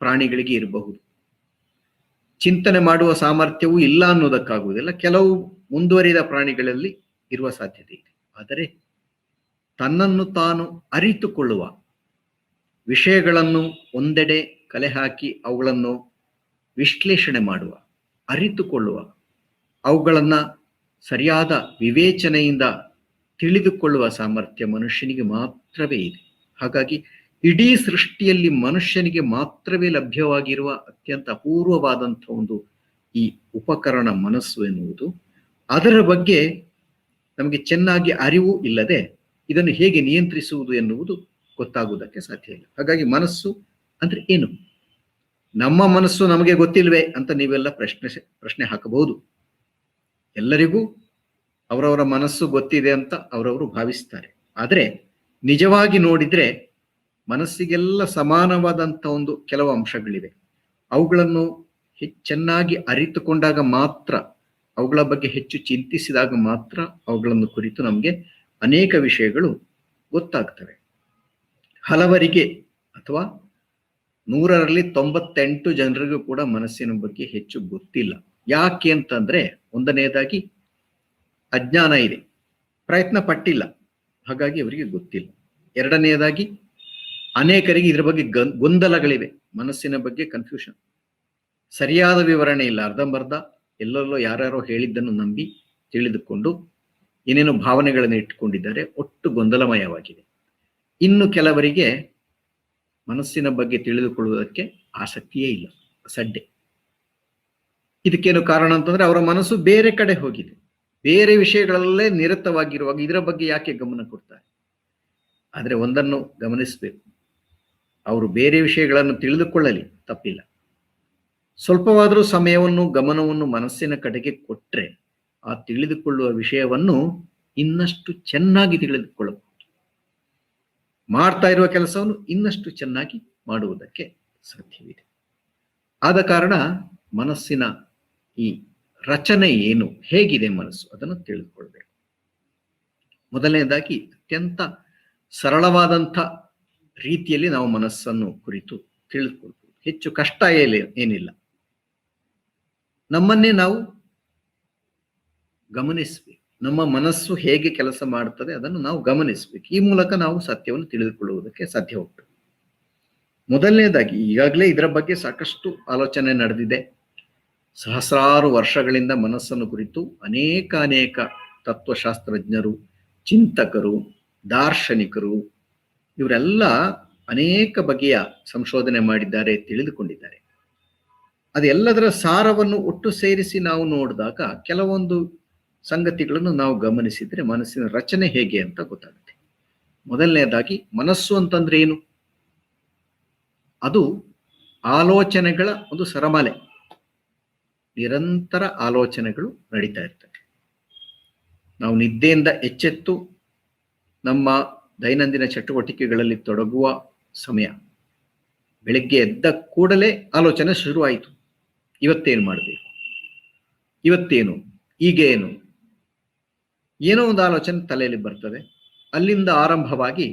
ಪ್ರಾಣಿಗಳಿಗೆ ಇರಬಹುದು. ಚಿಂತನೆ ಮಾಡುವ ಸಾಮರ್ಥ್ಯವೂ ಇಲ್ಲ ಅನ್ನೋದಕ್ಕಾಗುವುದಿಲ್ಲ, ಕೆಲವು ಮುಂದುವರಿದ ಪ್ರಾಣಿಗಳಲ್ಲಿ ಇರುವ ಸಾಧ್ಯತೆ ಇದೆ. ಆದರೆ ತನ್ನನ್ನು ತಾನು ಅರಿತುಕೊಳ್ಳುವ, ವಿಷಯಗಳನ್ನು ಒಂದೆಡೆ ಕಲೆ ಹಾಕಿ ಅವುಗಳನ್ನು ವಿಶ್ಲೇಷಣೆ ಮಾಡುವ, ಅರಿತುಕೊಳ್ಳುವ, ಅವುಗಳನ್ನ ಸರಿಯಾದ ವಿವೇಚನೆಯಿಂದ ತಿಳಿದುಕೊಳ್ಳುವ ಸಾಮರ್ಥ್ಯ ಮನುಷ್ಯನಿಗೆ ಮಾತ್ರವೇ ಇದೆ. ಹಾಗಾಗಿ ಇಡೀ ಸೃಷ್ಟಿಯಲ್ಲಿ ಮನುಷ್ಯನಿಗೆ ಮಾತ್ರವೇ ಲಭ್ಯವಾಗಿರುವ ಅತ್ಯಂತ ಅಪೂರ್ವವಾದಂಥ ಒಂದು ಈ ಉಪಕರಣ ಮನಸ್ಸು ಎನ್ನುವುದು. ಅದರ ಬಗ್ಗೆ ನಮಗೆ ಚೆನ್ನಾಗಿ ಅರಿವು ಇಲ್ಲದೆ ಇದನ್ನು ಹೇಗೆ ನಿಯಂತ್ರಿಸುವುದು ಎನ್ನುವುದು ಗೊತ್ತಾಗುವುದಕ್ಕೆ ಸಾಧ್ಯ ಇಲ್ಲ. ಹಾಗಾಗಿ ಮನಸ್ಸು ಅಂದ್ರೆ ಏನು, ನಮ್ಮ ಮನಸ್ಸು ನಮಗೆ ಗೊತ್ತಿಲ್ವೇ ಅಂತ ನೀವೆಲ್ಲ ಪ್ರಶ್ನೆ ಹಾಕಬಹುದು. ಎಲ್ಲರಿಗೂ ಅವರವರ ಮನಸ್ಸು ಗೊತ್ತಿದೆ ಅಂತ ಅವರವರು ಭಾವಿಸ್ತಾರೆ. ಆದರೆ ನಿಜವಾಗಿ ನೋಡಿದ್ರೆ ಮನಸ್ಸಿಗೆಲ್ಲ ಸಮಾನವಾದಂಥ ಒಂದು ಕೆಲವು ಅಂಶಗಳಿವೆ. ಅವುಗಳನ್ನು ಚೆನ್ನಾಗಿ ಅರಿತುಕೊಂಡಾಗ ಮಾತ್ರ, ಅವುಗಳ ಬಗ್ಗೆ ಹೆಚ್ಚು ಚಿಂತಿಸಿದಾಗ ಮಾತ್ರ ಅವುಗಳನ್ನು ಕುರಿತು ನಮಗೆ ಅನೇಕ ವಿಷಯಗಳು ಗೊತ್ತಾಗ್ತವೆ. ಹಲವರಿಗೆ ಅಥವಾ 100ರಲ್ಲಿ 98 ಜನರಿಗೂ ಕೂಡ ಮನಸ್ಸಿನ ಬಗ್ಗೆ ಹೆಚ್ಚು ಗೊತ್ತಿಲ್ಲ. ಯಾಕೆ ಅಂತಂದ್ರೆ, ಒಂದನೆಯದಾಗಿ ಅಜ್ಞಾನ ಇದೆ, ಪ್ರಯತ್ನ ಪಟ್ಟಿಲ್ಲ, ಹಾಗಾಗಿ ಅವರಿಗೆ ಗೊತ್ತಿಲ್ಲ. ಎರಡನೆಯದಾಗಿ ಅನೇಕರಿಗೆ ಇದರ ಬಗ್ಗೆ ಗೊಂದಲಗಳಿವೆ, ಮನಸ್ಸಿನ ಬಗ್ಗೆ ಕನ್ಫ್ಯೂಷನ್, ಸರಿಯಾದ ವಿವರಣೆ ಇಲ್ಲ, ಅರ್ಧಂಬರ್ಧ ಎಲ್ಲೆಲ್ಲೋ ಯಾರ್ಯಾರೋ ಹೇಳಿದ್ದನ್ನು ನಂಬಿ ತಿಳಿದುಕೊಂಡು ಏನೇನೋ ಭಾವನೆಗಳನ್ನು ಇಟ್ಟುಕೊಂಡಿದ್ದಾರೆ, ಒಟ್ಟು ಗೊಂದಲಮಯವಾಗಿದೆ. ಇನ್ನು ಕೆಲವರಿಗೆ ಮನಸ್ಸಿನ ಬಗ್ಗೆ ತಿಳಿದುಕೊಳ್ಳುವುದಕ್ಕೆ ಆಸಕ್ತಿಯೇ ಇಲ್ಲ, ಅಸಡ್ಡೆ. ಇದಕ್ಕೇನು ಕಾರಣ ಅಂತಂದ್ರೆ ಅವರ ಮನಸ್ಸು ಬೇರೆ ಕಡೆ ಹೋಗಿದೆ, ಬೇರೆ ವಿಷಯಗಳಲ್ಲೇ ನಿರತವಾಗಿರುವಾಗ ಇದರ ಬಗ್ಗೆ ಯಾಕೆ ಗಮನ ಕೊಡ್ತಾರೆ? ಆದರೆ ಒಂದನ್ನು ಗಮನಿಸಬೇಕು, ಅವರು ಬೇರೆ ವಿಷಯಗಳನ್ನು ತಿಳಿದುಕೊಳ್ಳಲಿ, ತಪ್ಪಿಲ್ಲ. ಸ್ವಲ್ಪವಾದರೂ ಸಮಯವನ್ನು ಗಮನವನ್ನು ಮನಸ್ಸಿನ ಕಡೆಗೆ ಕೊಟ್ಟರೆ ಆ ತಿಳಿದುಕೊಳ್ಳುವ ವಿಷಯವನ್ನು ಇನ್ನಷ್ಟು ಚೆನ್ನಾಗಿ ತಿಳಿದುಕೊಳ್ಳಬಹುದು. ಮಾಡ್ತಾ ಇರುವ ಕೆಲಸವನ್ನು ಇನ್ನಷ್ಟು ಚೆನ್ನಾಗಿ ಮಾಡುವುದಕ್ಕೆ ಸಾಧ್ಯವಿದೆ. ಆದ ಕಾರಣ ಮನಸ್ಸಿನ ಈ ರಚನೆ ಏನು, ಹೇಗಿದೆ ಮನಸ್ಸು, ಅದನ್ನು ತಿಳಿದುಕೊಳ್ಬೇಕು. ಮೊದಲನೇದಾಗಿ ಅತ್ಯಂತ ಸರಳವಾದಂಥ ರೀತಿಯಲ್ಲಿ ನಾವು ಮನಸ್ಸನ್ನು ಕುರಿತು ತಿಳಿದುಕೊಳ್ಬೋದು. ಹೆಚ್ಚು ಕಷ್ಟ ಏನಿಲ್ಲ. ನಮ್ಮನ್ನೇ ನಾವು ಗಮನಿಸಬೇಕು. ನಮ್ಮ ಮನಸ್ಸು ಹೇಗೆ ಕೆಲಸ ಮಾಡುತ್ತದೆ ಅದನ್ನು ನಾವು ಗಮನಿಸಬೇಕು. ಈ ಮೂಲಕ ನಾವು ಸತ್ಯವನ್ನು ತಿಳಿದುಕೊಳ್ಳುವುದಕ್ಕೆ ಸಾಧ್ಯ ಉಂಟು. ಮೊದಲನೇದಾಗಿ, ಈಗಾಗಲೇ ಇದರ ಬಗ್ಗೆ ಸಾಕಷ್ಟು ಆಲೋಚನೆ ನಡೆದಿದೆ. ಸಹಸ್ರಾರು ವರ್ಷಗಳಿಂದ ಮನಸ್ಸನ್ನು ಕುರಿತು ಅನೇಕ ತತ್ವಶಾಸ್ತ್ರಜ್ಞರು, ಚಿಂತಕರು, ದಾರ್ಶನಿಕರು ಇವರೆಲ್ಲ ಅನೇಕ ಬಗೆಯ ಸಂಶೋಧನೆ ಮಾಡಿದ್ದಾರೆ, ತಿಳಿದುಕೊಂಡಿದ್ದಾರೆ. ಅದೆಲ್ಲದರ ಸಾರವನ್ನು ಒಟ್ಟು ಸೇರಿಸಿ ನಾವು ನೋಡಿದಾಗ ಕೆಲವೊಂದು ಸಂಗತಿಗಳನ್ನು ನಾವು ಗಮನಿಸಿದ್ರೆ ಮನಸ್ಸಿನ ರಚನೆ ಹೇಗೆ ಅಂತ ಗೊತ್ತಾಗುತ್ತೆ. ಮೊದಲನೇದಾಗಿ, ಮನಸ್ಸು ಅಂತಂದ್ರೆ ಏನು? ಅದು ಆಲೋಚನೆಗಳ ಒಂದು ಸರಮಾಲೆ. ನಿರಂತರ ಆಲೋಚನೆಗಳು ನಡೀತಾ ಇರ್ತವೆ. ನಾವು ನಿದ್ದೆಯಿಂದ ಎಚ್ಚೆತ್ತು ನಮ್ಮ ದೈನಂದಿನ ಚಟುವಟಿಕೆಗಳಲ್ಲಿ ತೊಡಗುವ ಸಮಯ, ಬೆಳಿಗ್ಗೆ ಎದ್ದ ಕೂಡಲೇ ಆಲೋಚನೆ ಶುರುವಾಯಿತು. ಇವತ್ತೇನು ಮಾಡಬೇಕು, ಇವತ್ತೇನು, ಈಗೇನು, ಏನೋ ಒಂದು ಆಲೋಚನೆ ತಲೆಯಲ್ಲಿ ಬರ್ತದೆ. ಅಲ್ಲಿಂದ ಆರಂಭವಾಗಿ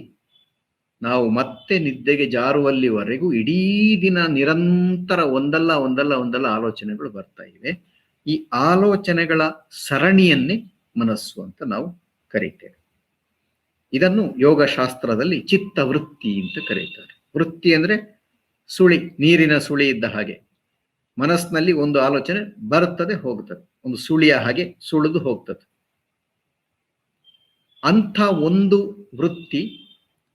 ನಾವು ಮತ್ತೆ ನಿದ್ದೆಗೆ ಜಾರುವಲ್ಲಿವರೆಗೂ ಇಡೀ ದಿನ ನಿರಂತರ ಒಂದಲ್ಲ ಆಲೋಚನೆಗಳು ಬರ್ತಾ ಇವೆ. ಈ ಆಲೋಚನೆಗಳ ಸರಣಿಯನ್ನೇ ಮನಸ್ಸು ಅಂತ ನಾವು ಕರೀತೇವೆ. ಇದನ್ನು ಯೋಗಶಾಸ್ತ್ರದಲ್ಲಿ ಚಿತ್ತವೃತ್ತಿ ಅಂತ ಕರೀತಾರೆ. ವೃತ್ತಿ ಅಂದ್ರೆ ಸುಳಿ, ನೀರಿನ ಸುಳಿ ಇದ್ದ ಹಾಗೆ. ಮನಸ್ಸಿನಲ್ಲಿ ಒಂದು ಆಲೋಚನೆ ಬರುತ್ತದೆ, ಹೋಗ್ತದೆ, ಒಂದು ಸುಳಿಯ ಹಾಗೆ ಸುಳಿದು ಹೋಗ್ತದೆ. ಅಂಥ ಒಂದು ವೃತ್ತಿ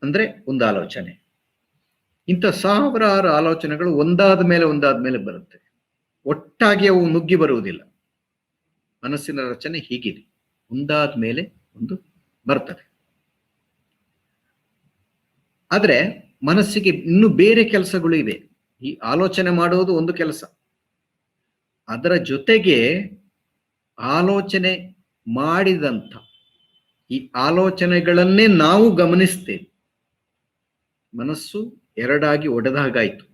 ಅಂದ್ರೆ ಒಂದು ಆಲೋಚನೆ. ಇಂಥ ಸಾವಿರಾರು ಆಲೋಚನೆಗಳು ಒಂದಾದ ಮೇಲೆ ಬರುತ್ತೆ. ಒಟ್ಟಾಗಿ ಅವು ನುಗ್ಗಿ ಬರುವುದಿಲ್ಲ. ಮನಸ್ಸಿನ ರಚನೆ ಹೀಗಿದೆ, ಒಂದಾದ ಮೇಲೆ ಒಂದು ಬರ್ತದೆ. ಆದ್ರೆ ಮನಸ್ಸಿಗೆ ಇನ್ನು ಬೇರೆ ಕೆಲಸಗಳು ಇವೆ. ಈ ಆಲೋಚನೆ ಮಾಡುವುದು ಒಂದು ಕೆಲಸ. ಅದರ ಜೊತೆಗೆ ಆಲೋಚನೆ ಮಾಡಿದಂಥ ಈ ಆಲೋಚನೆಗಳನ್ನೇ ನಾವು ಗಮನಿಸ್ತೇವೆ. ಮನಸ್ಸು ಎರಡಾಗಿ ಒಡೆದಾಗಾಯಿತು.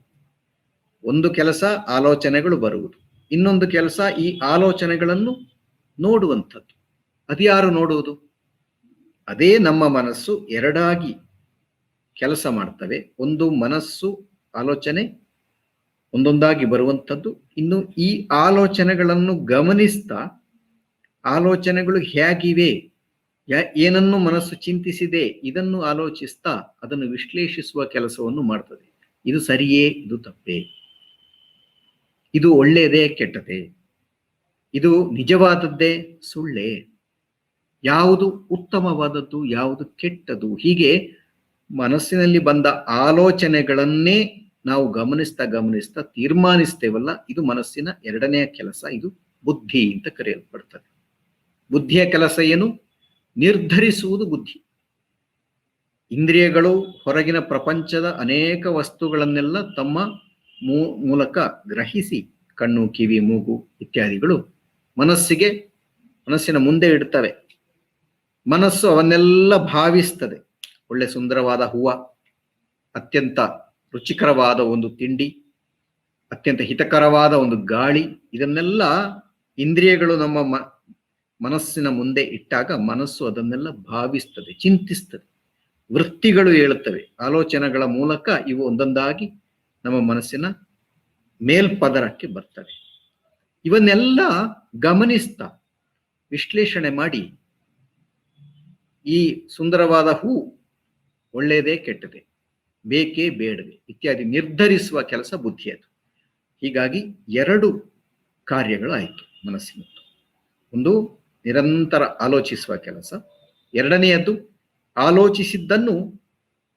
ಒಂದು ಕೆಲಸ ಆಲೋಚನೆಗಳು ಬರುವುದು, ಇನ್ನೊಂದು ಕೆಲಸ ಈ ಆಲೋಚನೆಗಳನ್ನು ನೋಡುವಂಥದ್ದು. ಅದ್ಯಾರು ನೋಡುವುದು? ಅದೇ ನಮ್ಮ ಮನಸ್ಸು ಎರಡಾಗಿ ಕೆಲಸ ಮಾಡ್ತವೆ. ಒಂದು ಮನಸ್ಸು ಆಲೋಚನೆ ಒಂದೊಂದಾಗಿ ಬರುವಂಥದ್ದು, ಇನ್ನು ಈ ಆಲೋಚನೆಗಳನ್ನು ಗಮನಿಸ್ತಾ ಆಲೋಚನೆಗಳು ಹೇಗಿವೆ, ಏನನ್ನು ಮನಸ್ಸು ಚಿಂತಿಸಿದೆ ಇದನ್ನು ಆಲೋಚಿಸ್ತಾ ಅದನ್ನು ವಿಶ್ಲೇಷಿಸುವ ಕೆಲಸವನ್ನು ಮಾಡ್ತದೆ. ಇದು ಸರಿಯೇ, ಇದು ತಪ್ಪೇ, ಇದು ಒಳ್ಳೆಯದೇ, ಕೆಟ್ಟದೇ, ಇದು ನಿಜವಾದದ್ದೇ, ಸುಳ್ಳೇ, ಯಾವುದು ಉತ್ತಮವಾದದ್ದು, ಯಾವುದು ಕೆಟ್ಟದು, ಹೀಗೆ ಮನಸ್ಸಿನಲ್ಲಿ ಬಂದ ಆಲೋಚನೆಗಳನ್ನೇ ನಾವು ಗಮನಿಸ್ತಾ ತೀರ್ಮಾನಿಸ್ತೇವಲ್ಲ, ಇದು ಮನಸ್ಸಿನ ಎರಡನೆಯ ಕೆಲಸ. ಇದು ಬುದ್ಧಿ ಅಂತ ಕರೆಯಲ್ಪಡ್ತದೆ. ಬುದ್ಧಿಯ ಕೆಲಸ ಏನು? ನಿರ್ಧರಿಸುವುದು ಬುದ್ಧಿ. ಇಂದ್ರಿಯಗಳು ಹೊರಗಿನ ಪ್ರಪಂಚದ ಅನೇಕ ವಸ್ತುಗಳನ್ನೆಲ್ಲ ತಮ್ಮ ಮೂಲಕ ಗ್ರಹಿಸಿ, ಕಣ್ಣು, ಕಿವಿ, ಮೂಗು ಇತ್ಯಾದಿಗಳು ಮನಸ್ಸಿನ ಮುಂದೆ ಇಡ್ತವೆ. ಮನಸ್ಸು ಅವನ್ನೆಲ್ಲ ಭಾವಿಸ್ತದೆ. ಒಳ್ಳೆ ಸುಂದರವಾದ ಹೂವ, ಅತ್ಯಂತ ರುಚಿಕರವಾದ ಒಂದು ತಿಂಡಿ, ಅತ್ಯಂತ ಹಿತಕರವಾದ ಒಂದು ಗಾಳಿ, ಇದನ್ನೆಲ್ಲ ಇಂದ್ರಿಯಗಳು ನಮ್ಮ ಮನಸ್ಸಿನ ಮುಂದೆ ಇಟ್ಟಾಗ ಮನಸ್ಸು ಅದನ್ನೆಲ್ಲ ಭಾವಿಸ್ತದೆ, ಚಿಂತಿಸ್ತದೆ. ವೃತ್ತಿಗಳು ಹೇಳುತ್ತವೆ. ಆಲೋಚನೆಗಳ ಮೂಲಕ ಇವು ಒಂದೊಂದಾಗಿ ನಮ್ಮ ಮನಸ್ಸಿನ ಮೇಲ್ಪದರಕ್ಕೆ ಬರ್ತವೆ. ಇವನ್ನೆಲ್ಲ ಗಮನಿಸ್ತಾ ವಿಶ್ಲೇಷಣೆ ಮಾಡಿ ಈ ಸುಂದರವಾದ ಹೂ ಒಳ್ಳೆಯದೇ, ಕೆಟ್ಟದೇ, ಬೇಕೇ, ಬೇಡವೇ ಇತ್ಯಾದಿ ನಿರ್ಧರಿಸುವ ಕೆಲಸ ಬುದ್ಧಿಯದು. ಹೀಗಾಗಿ ಎರಡು ಕಾರ್ಯಗಳು ಆಯಿತು ಮನಸ್ಸಿನದ್ದು. ಒಂದು ನಿರಂತರ ಆಲೋಚಿಸುವ ಕೆಲಸ, ಎರಡನೆಯದ್ದು ಆಲೋಚಿಸಿದ್ದನ್ನು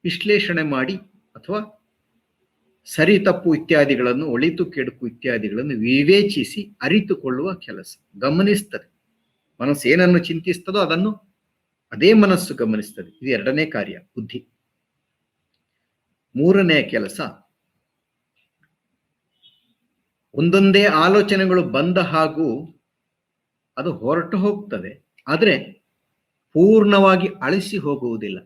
ವಿಶ್ಲೇಷಣೆ ಮಾಡಿ ಅಥವಾ ಸರಿ ತಪ್ಪು ಇತ್ಯಾದಿಗಳನ್ನು, ಒಳಿತು ಕೆಡುಕು ಇತ್ಯಾದಿಗಳನ್ನು ವಿವೇಚಿಸಿ ಅರಿತುಕೊಳ್ಳುವ ಕೆಲಸ. ಗಮನಿಸ್ತದೆ. ಮನಸ್ಸು ಏನನ್ನು ಚಿಂತಿಸ್ತದೋ ಅದನ್ನು ಅದೇ ಮನಸ್ಸು ಗಮನಿಸ್ತದೆ. ಇದು ಎರಡನೇ ಕಾರ್ಯ, ಬುದ್ಧಿ. ಮೂರನೆಯ ಕೆಲಸ, ಒಂದೊಂದೇ ಆಲೋಚನೆಗಳು ಬಂದ ಹಾಗೂ ಅದು ಹೊರಟು ಹೋಗ್ತದೆ, ಆದರೆ ಪೂರ್ಣವಾಗಿ ಅಳಿಸಿ ಹೋಗುವುದಿಲ್ಲ.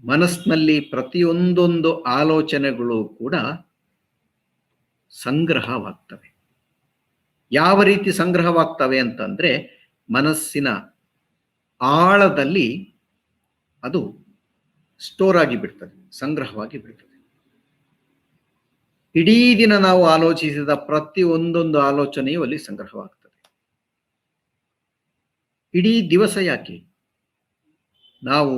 ಮನಸ್ಸಿನಲ್ಲಿ ಪ್ರತಿಯೊಂದೊಂದು ಆಲೋಚನೆಗಳು ಕೂಡ ಸಂಗ್ರಹವಾಗ್ತವೆ. ಯಾವ ರೀತಿ ಸಂಗ್ರಹವಾಗ್ತವೆ ಅಂತಂದ್ರೆ, ಮನಸ್ಸಿನ ಆಳದಲ್ಲಿ ಅದು ಸ್ಟೋರ್ ಆಗಿ ಬಿಡ್ತದೆ, ಸಂಗ್ರಹವಾಗಿ ಬಿಡ್ತದೆ. ಇಡೀ ದಿನ ನಾವು ಆಲೋಚಿಸಿದ ಪ್ರತಿಯೊಂದೊಂದು ಆಲೋಚನೆಯು ಅಲ್ಲಿ ಸಂಗ್ರಹವಾಗ್ತದೆ. ಇಡೀ ದಿವಸ ಯಾಕೆ, ನಾವು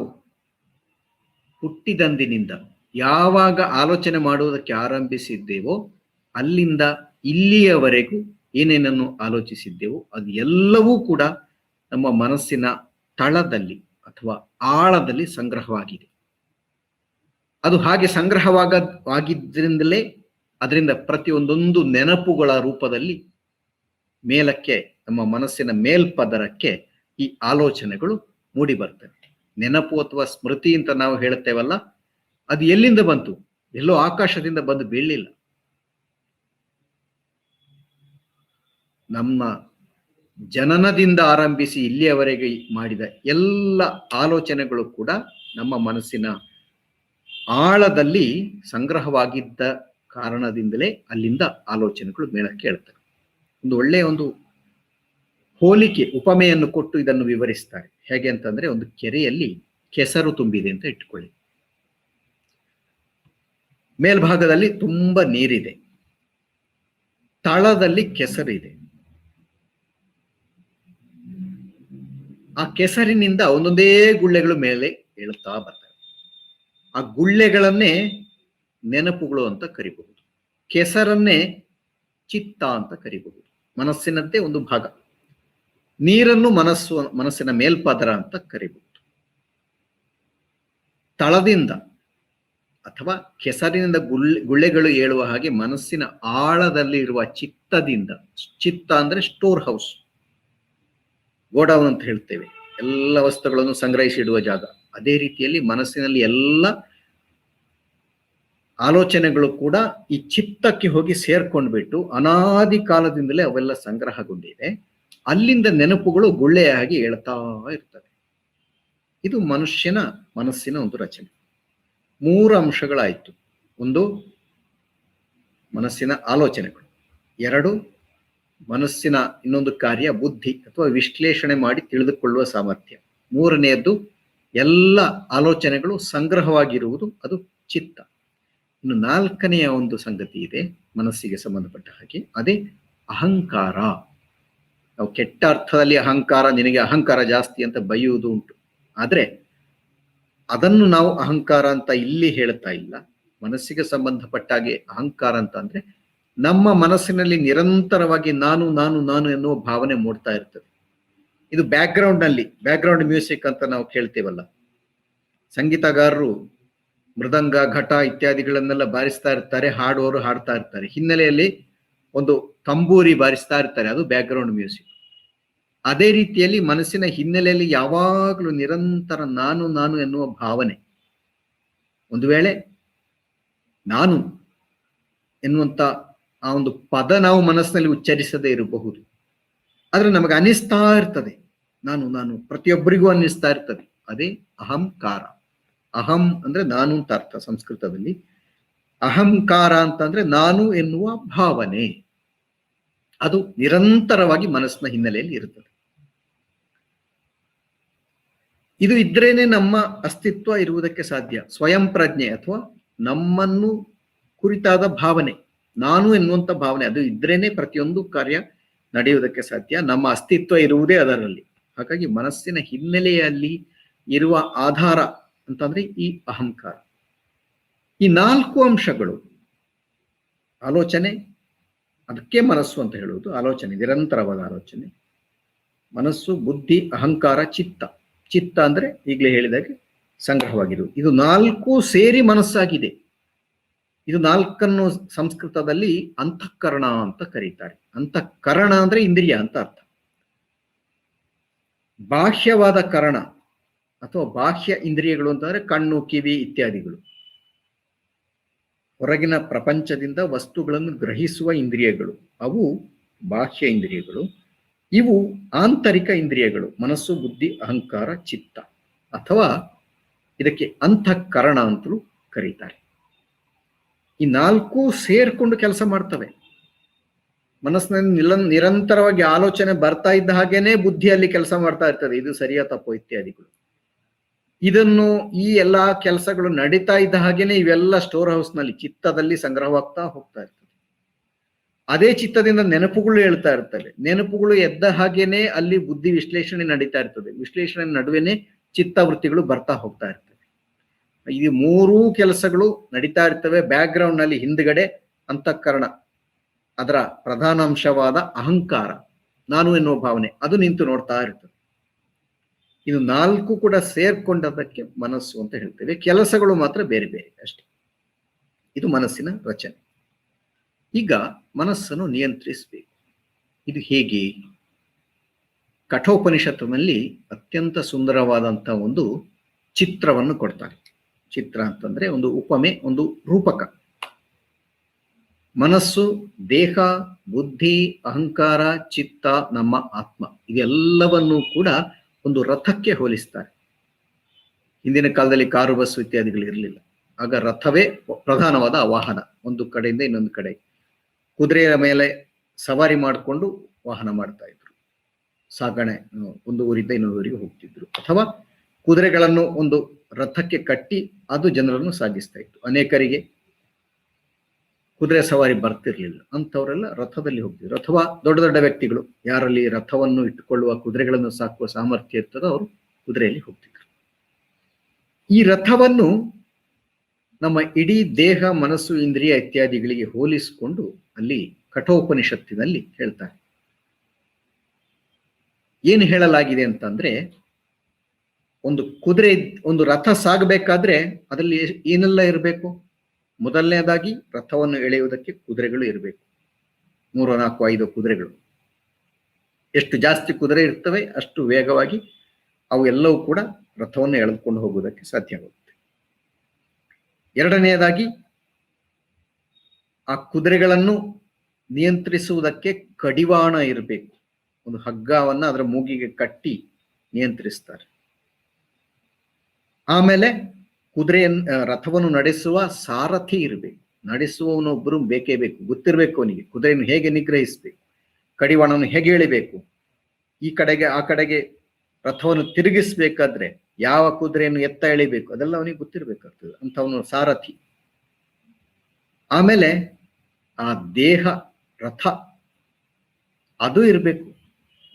ಹುಟ್ಟಿದಂದಿನಿಂದ ಯಾವಾಗ ಆಲೋಚನೆ ಮಾಡುವುದಕ್ಕೆ ಆರಂಭಿಸಿದ್ದೇವೋ ಅಲ್ಲಿಂದ ಇಲ್ಲಿಯವರೆಗೂ ಏನೇನನ್ನು ಆಲೋಚಿಸಿದ್ದೇವೋ ಅದು ಎಲ್ಲವೂ ಕೂಡ ನಮ್ಮ ಮನಸ್ಸಿನ ತಳದಲ್ಲಿ ಅಥವಾ ಆಳದಲ್ಲಿ ಸಂಗ್ರಹವಾಗಿದೆ. ಅದು ಹಾಗೆ ಸಂಗ್ರಹವಾಗಿದ್ದರಿಂದಲೇ ಅದರಿಂದ ಪ್ರತಿಯೊಂದೊಂದು ನೆನಪುಗಳ ರೂಪದಲ್ಲಿ ಮೇಲಕ್ಕೆ, ನಮ್ಮ ಮನಸ್ಸಿನ ಮೇಲ್ಪದರಕ್ಕೆ ಈ ಆಲೋಚನೆಗಳು ಮೂಡಿ ಬರ್ತವೆ. ನೆನಪು ಅಥವಾ ಸ್ಮೃತಿ ಅಂತ ನಾವು ಹೇಳುತ್ತೇವಲ್ಲ, ಅದು ಎಲ್ಲಿಂದ ಬಂತು? ಎಲ್ಲೋ ಆಕಾಶದಿಂದ ಬಂದು ಬೀಳಲಿಲ್ಲ. ನಮ್ಮ ಜನನದಿಂದ ಆರಂಭಿಸಿ ಇಲ್ಲಿಯವರೆಗೆ ಮಾಡಿದ ಎಲ್ಲ ಆಲೋಚನೆಗಳು ಕೂಡ ನಮ್ಮ ಮನಸ್ಸಿನ ಆಳದಲ್ಲಿ ಸಂಗ್ರಹವಾಗಿದ್ದ ಕಾರಣದಿಂದಲೇ ಅಲ್ಲಿಂದ ಆಲೋಚನೆಗಳು ಮೇಲಕ್ಕೆ ಹೇಳ್ತವೆ. ಒಂದು ಒಳ್ಳೆಯ ಒಂದು ಹೋಲಿಕೆ, ಉಪಮೆಯನ್ನು ಕೊಟ್ಟು ಇದನ್ನು ವಿವರಿಸ್ತಾರೆ. ಹೇಗೆ ಅಂತಂದ್ರೆ, ಒಂದು ಕೆರೆಯಲ್ಲಿ ಕೆಸರು ತುಂಬಿದೆ ಅಂತ ಇಟ್ಕೊಳ್ಳಿ. ಮೇಲ್ಭಾಗದಲ್ಲಿ ತುಂಬಾ ನೀರಿದೆ, ತಳದಲ್ಲಿ ಕೆಸರಿದೆ. ಆ ಕೆಸರಿನಿಂದ ಒಂದೊಂದೇ ಗುಳ್ಳೆಗಳು ಮೇಲೆ ಏಳುತ್ತಾ ಬರ್ತವೆ. ಆ ಗುಳ್ಳೆಗಳನ್ನೇ ನೆನಪುಗಳು ಅಂತ ಕರಿಬಹುದು. ಕೆಸರನ್ನೇ ಚಿತ್ತ ಅಂತ ಕರಿಬಹುದು. ಮನಸ್ಸಿನದ್ದೇ ಒಂದು ಭಾಗ. ನೀರನ್ನು ಮನಸ್ಸಿನ ಮೇಲ್ಪದರ ಅಂತ ಕರಿಬಹುದು. ತಳದಿಂದ ಅಥವಾ ಕೆಸರಿನಿಂದ ಗುಳ್ಳೆಗಳು ಏಳುವ ಹಾಗೆ ಮನಸ್ಸಿನ ಆಳದಲ್ಲಿ ಇರುವ ಚಿತ್ತದಿಂದ, ಚಿತ್ತ ಅಂದ್ರೆ ಸ್ಟೋರ್ ಹೌಸ್, ಗೋಡೌನ್ ಅಂತ ಹೇಳ್ತೇವೆ, ಎಲ್ಲ ವಸ್ತುಗಳನ್ನು ಸಂಗ್ರಹಿಸಿಡುವ ಜಾಗ. ಅದೇ ರೀತಿಯಲ್ಲಿ ಮನಸ್ಸಿನಲ್ಲಿ ಎಲ್ಲ ಆಲೋಚನೆಗಳು ಕೂಡ ಈ ಚಿತ್ತಕ್ಕೆ ಹೋಗಿ ಸೇರ್ಕೊಂಡ್ಬಿಟ್ಟು ಅನಾದಿ ಕಾಲದಿಂದಲೇ ಅವೆಲ್ಲ ಸಂಗ್ರಹಗೊಂಡಿದೆ. ಅಲ್ಲಿಂದ ನೆನಪುಗಳು ಗುಳ್ಳೆಯಾಗಿ ಹೇಳ್ತಾ ಇರ್ತವೆ. ಇದು ಮನುಷ್ಯನ ಮನಸ್ಸಿನ ಒಂದು ರಚನೆ. 3 ಅಂಶಗಳಾಯಿತು. 1, ಮನಸ್ಸಿನ ಆಲೋಚನೆಗಳು. 2, ಮನಸ್ಸಿನ ಇನ್ನೊಂದು ಕಾರ್ಯ ಬುದ್ಧಿ ಅಥವಾ ವಿಶ್ಲೇಷಣೆ ಮಾಡಿ ತಿಳಿದುಕೊಳ್ಳುವ ಸಾಮರ್ಥ್ಯ. 3ನೇದ್ದು ಎಲ್ಲ ಆಲೋಚನೆಗಳು ಸಂಗ್ರಹವಾಗಿರುವುದು, ಅದು ಚಿತ್ತ. ಇನ್ನು 4ನೆಯ ಒಂದು ಸಂಗತಿ ಇದೆ ಮನಸ್ಸಿಗೆ ಸಂಬಂಧಪಟ್ಟ ಹಾಗೆ, ಅದೇ ಅಹಂಕಾರ. ನಾವು ಕೆಟ್ಟ ಅರ್ಥದಲ್ಲಿ ಅಹಂಕಾರ, ನಿನಗೆ ಅಹಂಕಾರ ಜಾಸ್ತಿ ಅಂತ ಬೈಯುವುದು ಉಂಟು. ಆದ್ರೆ ಅದನ್ನು ನಾವು ಅಹಂಕಾರ ಅಂತ ಇಲ್ಲಿ ಹೇಳ್ತಾ ಇಲ್ಲ. ಮನಸ್ಸಿಗೆ ಸಂಬಂಧಪಟ್ಟಾಗೆ ಅಹಂಕಾರ ಅಂತ ಅಂದ್ರೆ ನಮ್ಮ ಮನಸ್ಸಿನಲ್ಲಿ ನಿರಂತರವಾಗಿ ನಾನು ನಾನು ನಾನು ಎನ್ನುವ ಭಾವನೆ ಮೂಡ್ತಾ ಇರ್ತದೆ. ಇದು ಬ್ಯಾಕ್ಗ್ರೌಂಡ್ ಮ್ಯೂಸಿಕ್ ಅಂತ ನಾವು ಕೇಳ್ತೇವಲ್ಲ, ಸಂಗೀತಗಾರರು ಮೃದಂಗ, ಘಟ ಇತ್ಯಾದಿಗಳನ್ನೆಲ್ಲ ಬಾರಿಸ್ತಾ ಇರ್ತಾರೆ, ಹಾಡುವವರು ಹಾಡ್ತಾ ಇರ್ತಾರೆ, ಹಿನ್ನೆಲೆಯಲ್ಲಿ ಒಂದು ತಂಬೂರಿ ಬಾರಿಸ್ತಾ ಇರ್ತಾರೆ, ಅದು ಬ್ಯಾಕ್ಗ್ರೌಂಡ್ ಮ್ಯೂಸಿಕ್. ಅದೇ ರೀತಿಯಲ್ಲಿ ಮನಸ್ಸಿನ ಹಿನ್ನೆಲೆಯಲ್ಲಿ ಯಾವಾಗಲೂ ನಿರಂತರ ನಾನು ನಾನು ಎನ್ನುವ ಭಾವನೆ. ಒಂದು ವೇಳೆ ನಾನು ಎನ್ನುವಂತ ಆ ಒಂದು ಪದ ನಾವು ಮನಸ್ಸಿನಲ್ಲಿ ಉಚ್ಚರಿಸದೇ ಇರಬಹುದು, ಆದ್ರೆ ನಮಗೆ ಅನಿಸ್ತಾ ಇರ್ತದೆ ನಾನು ನಾನು, ಪ್ರತಿಯೊಬ್ಬರಿಗೂ ಅನ್ನಿಸ್ತಾ ಇರ್ತದೆ. ಅದೇ ಅಹಂಕಾರ. ಅಹಂ ಅಂದ್ರೆ ನಾನು ಅಂತ ಅರ್ಥ ಸಂಸ್ಕೃತದಲ್ಲಿ. ಅಹಂಕಾರ ಅಂತಂದ್ರೆ ನಾನು ಎನ್ನುವ ಭಾವನೆ. ಅದು ನಿರಂತರವಾಗಿ ಮನಸ್ಸಿನ ಹಿನ್ನೆಲೆಯಲ್ಲಿ ಇರುತ್ತದೆ. ಇದು ಇದ್ರೇನೆ ನಮ್ಮ ಅಸ್ತಿತ್ವ ಇರುವುದಕ್ಕೆ ಸಾಧ್ಯ. ಸ್ವಯಂ ಪ್ರಜ್ಞೆ ಅಥವಾ ನಮ್ಮನ್ನು ಕುರಿತಾದ ಭಾವನೆ, ನಾನು ಎನ್ನುವಂತ ಭಾವನೆ, ಅದು ಇದ್ರೇನೆ ಪ್ರತಿಯೊಂದು ಕಾರ್ಯ ನಡೆಯುವುದಕ್ಕೆ ಸಾಧ್ಯ. ನಮ್ಮ ಅಸ್ತಿತ್ವ ಇರುವುದೇ ಅದರಲ್ಲಿ. ಹಾಗಾಗಿ ಮನಸ್ಸಿನ ಹಿನ್ನೆಲೆಯಲ್ಲಿ ಇರುವ ಆಧಾರ ಅಂತಂದ್ರೆ ಈ ಅಹಂಕಾರ. ಈ 4 ಅಂಶಗಳು, ಆಲೋಚನೆ, ಅದಕ್ಕೆ ಮನಸ್ಸು ಅಂತ ಹೇಳುವುದು, ಆಲೋಚನೆ, ನಿರಂತರವಾದ ಆಲೋಚನೆ, ಮನಸ್ಸು, ಬುದ್ಧಿ, ಅಹಂಕಾರ, ಚಿತ್ತ. ಚಿತ್ತ ಅಂದ್ರೆ ಈಗಲೇ ಹೇಳಿದಾಗೆ ಸಂಗ್ರಹವಾಗಿರುವುದು. ಇದು 4 ಸೇರಿ ಮನಸ್ಸಾಗಿದೆ. ಇದು 4ನ್ನು ಸಂಸ್ಕೃತದಲ್ಲಿ ಅಂತಃಕರಣ ಅಂತ ಕರೀತಾರೆ. ಅಂತಃಕರಣ ಅಂದ್ರೆ ಇಂದ್ರಿಯ ಅಂತ ಅರ್ಥ. ಬಾಹ್ಯವಾದ ಕರಣ ಅಥವಾ ಬಾಹ್ಯ ಇಂದ್ರಿಯಗಳು ಅಂತಂದ್ರೆ ಕಣ್ಣು, ಕಿವಿ ಇತ್ಯಾದಿಗಳು. ಹೊರಗಿನ ಪ್ರಪಂಚದಿಂದ ವಸ್ತುಗಳನ್ನು ಗ್ರಹಿಸುವ ಇಂದ್ರಿಯಗಳು, ಅವು ಬಾಹ್ಯ ಇಂದ್ರಿಯಗಳು. ಇವು ಆಂತರಿಕ ಇಂದ್ರಿಯಗಳು, ಮನಸ್ಸು, ಬುದ್ಧಿ, ಅಹಂಕಾರ, ಚಿತ್ತ, ಅಥವಾ ಇದಕ್ಕೆ ಅಂತಃಕರಣ ಅಂತಲೂ ಕರೀತಾರೆ. ಈ ನಾಲ್ಕು ಸೇರ್ಕೊಂಡು ಕೆಲಸ ಮಾಡ್ತವೆ. ಮನಸ್ಸಿನಲ್ಲಿ ನಿರಂತರವಾಗಿ ಆಲೋಚನೆ ಬರ್ತಾ ಇದ್ದ ಹಾಗೇನೆ ಬುದ್ಧಿಯಲ್ಲಿ ಕೆಲಸ ಮಾಡ್ತಾ ಇರ್ತದೆ, ಇದು ಸರಿಯಾ ತಪ್ಪು ಇತ್ಯಾದಿಗಳು. ಇದನ್ನು ಈ ಎಲ್ಲಾ ಕೆಲಸಗಳು ನಡೀತಾ ಇದ್ದ ಹಾಗೇನೆ ಇವೆಲ್ಲ ಸ್ಟೋರ್ ಹೌಸ್ ನಲ್ಲಿ, ಚಿತ್ತದಲ್ಲಿ ಸಂಗ್ರಹವಾಗ್ತಾ ಹೋಗ್ತಾ ಇರ್ತದೆ. ಅದೇ ಚಿತ್ತದಿಂದ ನೆನಪುಗಳು ಹೇಳ್ತಾ ಇರ್ತವೆ. ನೆನಪುಗಳು ಎದ್ದ ಹಾಗೇನೆ ಅಲ್ಲಿ ಬುದ್ಧಿ ವಿಶ್ಲೇಷಣೆ ನಡೀತಾ ಇರ್ತದೆ. ವಿಶ್ಲೇಷಣೆ ನಡುವೆನೆ ಚಿತ್ತವೃತ್ತಿಗಳು ಬರ್ತಾ ಹೋಗ್ತಾ ಇರ್ತವೆ. ಇದು ಮೂರೂ ಕೆಲಸಗಳು ನಡೀತಾ ಇರ್ತವೆ. ಬ್ಯಾಕ್ ಗ್ರೌಂಡ್ ನಲ್ಲಿ ಹಿಂದ್ಗಡೆ ಅಂತಃಕರಣ, ಅದರ ಪ್ರಧಾನ ಅಂಶವಾದ ಅಹಂಕಾರ, ನಾನು ಎನ್ನುವ ಭಾವನೆ, ಅದು ನಿಂತು ನೋಡ್ತಾ ಇರ್ತದೆ. ಇದು ನಾಲ್ಕು ಕೂಡ ಸೇರ್ಕೊಂಡದಕ್ಕೆ ಮನಸ್ಸು ಅಂತ ಹೇಳ್ತೇವೆ. ಕೆಲಸಗಳು ಮಾತ್ರ ಬೇರೆ ಬೇರೆ ಅಷ್ಟೇ. ಇದು ಮನಸ್ಸಿನ ರಚನೆ. ಈಗ ಮನಸ್ಸನ್ನು ನಿಯಂತ್ರಿಸಬೇಕು. ಇದು ಹೇಗೆ? ಕಠೋಪನಿಷತ್ತಿನಲ್ಲಿ ಅತ್ಯಂತ ಸುಂದರವಾದಂಥ ಒಂದು ಚಿತ್ರವನ್ನು ಕೊಡ್ತಾರೆ. ಚಿತ್ರ ಅಂತಂದ್ರೆ ಒಂದು ಉಪಮೆ, ಒಂದು ರೂಪಕ. ಮನಸ್ಸು, ದೇಹ, ಬುದ್ಧಿ, ಅಹಂಕಾರ, ಚಿತ್ತ, ನಮ್ಮ ಆತ್ಮ, ಇದೆಲ್ಲವನ್ನೂ ಕೂಡ ಒಂದು ರಥಕ್ಕೆ ಹೋಲಿಸ್ತಾರೆ. ಹಿಂದಿನ ಕಾಲದಲ್ಲಿ ಕಾರು, ಬಸ್ಸು ಇತ್ಯಾದಿಗಳು ಇರಲಿಲ್ಲ. ಆಗ ರಥವೇ ಪ್ರಧಾನವಾದ ವಾಹನ. ಒಂದು ಕಡೆಯಿಂದ ಇನ್ನೊಂದು ಕಡೆ ಕುದುರೆಯ ಮೇಲೆ ಸವಾರಿ ಮಾಡಿಕೊಂಡು ವಾಹನ ಮಾಡ್ತಾ ಇದ್ರು. ಸಾಗಣೆ, ಒಂದು ಊರಿಂದ ಇನ್ನೊಂದು ಊರಿಗೆ ಹೋಗ್ತಿದ್ರು. ಅಥವಾ ಕುದುರೆಗಳನ್ನು ಒಂದು ರಥಕ್ಕೆ ಕಟ್ಟಿ ಅದು ಜನರನ್ನು ಸಾಗಿಸ್ತಾ ಇತ್ತು. ಅನೇಕರಿಗೆ ಕುದುರೆ ಸವಾರಿ ಬರ್ತಿರ್ಲಿಲ್ಲ, ಅಂಥವರೆಲ್ಲ ರಥದಲ್ಲಿ ಹೋಗ್ತಿದ್ರು. ಅಥವಾ ದೊಡ್ಡ ದೊಡ್ಡ ವ್ಯಕ್ತಿಗಳು, ಯಾರಲ್ಲಿ ರಥವನ್ನು ಇಟ್ಟುಕೊಳ್ಳುವ, ಕುದುರೆಗಳನ್ನು ಸಾಕುವ ಸಾಮರ್ಥ್ಯ ಇರ್ತದೋ ಅವರು ಕುದುರೆಯಲ್ಲಿ ಹೋಗ್ತಿದ್ರು. ಈ ರಥವನ್ನು ನಮ್ಮ ಇಡೀ ದೇಹ, ಮನಸ್ಸು, ಇಂದ್ರಿಯ ಇತ್ಯಾದಿಗಳಿಗೆ ಹೋಲಿಸಿಕೊಂಡು ಅಲ್ಲಿ ಕಠೋಪನಿಷತ್ತಿನಲ್ಲಿ ಹೇಳ್ತಾರೆ. ಏನು ಹೇಳಲಾಗಿದೆ ಅಂತಂದ್ರೆ, ಒಂದು ಕುದುರೆ, ಒಂದು ರಥ ಸಾಗಬೇಕಾದ್ರೆ ಅದರಲ್ಲಿ ಏನೆಲ್ಲ ಇರಬೇಕು? ಮೊದಲನೇದಾಗಿ ರಥವನ್ನು ಎಳೆಯುವುದಕ್ಕೆ ಕುದುರೆಗಳು ಇರಬೇಕು. 3, 4, 5 ಕುದುರೆಗಳು. ಎಷ್ಟು ಜಾಸ್ತಿ ಕುದುರೆ ಇರ್ತವೆ ಅಷ್ಟು ವೇಗವಾಗಿ ಅವು ಎಲ್ಲವೂ ಕೂಡ ರಥವನ್ನು ಎಳೆದುಕೊಂಡು ಹೋಗುವುದಕ್ಕೆ ಸಾಧ್ಯವಾಗುತ್ತೆ. ಎರಡನೆಯದಾಗಿ ಆ ಕುದುರೆಗಳನ್ನು ನಿಯಂತ್ರಿಸುವುದಕ್ಕೆ ಕಡಿವಾಣ ಇರಬೇಕು. ಒಂದು ಹಗ್ಗವನ್ನ ಅದರ ಮೂಗಿಗೆ ಕಟ್ಟಿ ನಿಯಂತ್ರಿಸ್ತಾರೆ. ಆಮೇಲೆ ರಥವನ್ನು ನಡೆಸುವ ಸಾರಥಿ ಇರಬೇಕು. ನಡೆಸುವವನೊಬ್ಬರು ಬೇಕೇ ಬೇಕು, ಗೊತ್ತಿರಬೇಕು ಅವನಿಗೆ ಕುದುರೆಯನ್ನು ಹೇಗೆ ನಿಗ್ರಹಿಸಬೇಕು, ಕಡಿವಾಣವನ್ನು ಹೇಗೆ ಎಳಿಬೇಕು, ಈ ಕಡೆಗೆ ಆ ಕಡೆಗೆ ರಥವನ್ನು ತಿರುಗಿಸ್ಬೇಕಾದ್ರೆ ಯಾವ ಕುದುರೆಯನ್ನು ಎತ್ತ ಎಳಿಬೇಕು, ಅದೆಲ್ಲ ಅವನಿಗೆ ಗೊತ್ತಿರ್ಬೇಕಾಗ್ತದೆ, ಅಂತವನು ಸಾರಥಿ. ಆಮೇಲೆ ಆ ದೇಹ, ರಥ ಅದು ಇರಬೇಕು.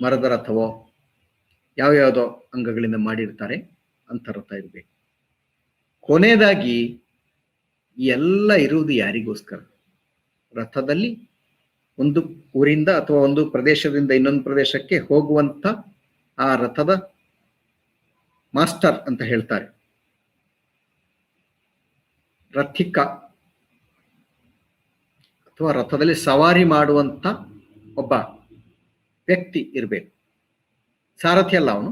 ಮರದ ರಥವೋ ಯಾವ್ಯಾವುದೋ ಅಂಗಗಳಿಂದ ಮಾಡಿರ್ತಾರೆ ಅಂತ ರಥ ಇರಬೇಕು. ಕೊನೆಯದಾಗಿ ಎಲ್ಲ ಇರುವುದು ಯಾರಿಗೋಸ್ಕರ? ರಥದಲ್ಲಿ ಒಂದು ಊರಿಂದ ಅಥವಾ ಒಂದು ಪ್ರದೇಶದಿಂದ ಇನ್ನೊಂದು ಪ್ರದೇಶಕ್ಕೆ ಹೋಗುವಂತ ಆ ರಥದ ಮಾಸ್ಟರ್ ಅಂತ ಹೇಳ್ತಾರೆ, ರಥಿಕ, ಅಥವಾ ರಥದಲ್ಲಿ ಸವಾರಿ ಮಾಡುವಂತ ಒಬ್ಬ ವ್ಯಕ್ತಿ ಇರಬೇಕು. ಸಾರಥಿ ಅಲ್ಲ, ಅವನು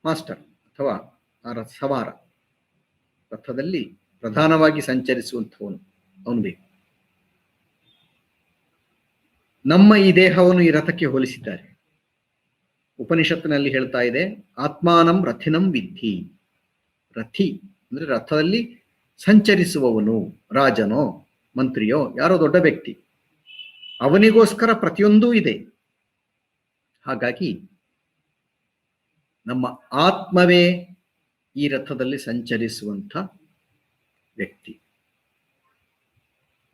ಮಾಸ್ಟರ್ ಅಥವಾ ಸವಾರ. ರಥದಲ್ಲಿ ಪ್ರಧಾನವಾಗಿ ಸಂಚರಿಸುವಂಥವನು ಅವನು ಬೇಕು. ನಮ್ಮ ಈ ದೇಹವನ್ನು ಈ ರಥಕ್ಕೆ ಹೋಲಿಸಿದ್ದಾರೆ. ಉಪನಿಷತ್ತಿನಲ್ಲಿ ಹೇಳ್ತಾ ಇದೆ, ಆತ್ಮಾನಂ ರಥಿನಂ ವಿದ್ಧಿ. ರಥಿ ಅಂದ್ರೆ ರಥದಲ್ಲಿ ಸಂಚರಿಸುವವನು, ರಾಜನೋ ಮಂತ್ರಿಯೋ ಯಾರೋ ದೊಡ್ಡ ವ್ಯಕ್ತಿ, ಅವನಿಗೋಸ್ಕರ ಪ್ರತಿಯೊಂದೂ ಇದೆ. ಹಾಗಾಗಿ ನಮ್ಮ ಆತ್ಮವೇ ಈ ರಥದಲ್ಲಿ ಸಂಚರಿಸುವಂಥ ವ್ಯಕ್ತಿ.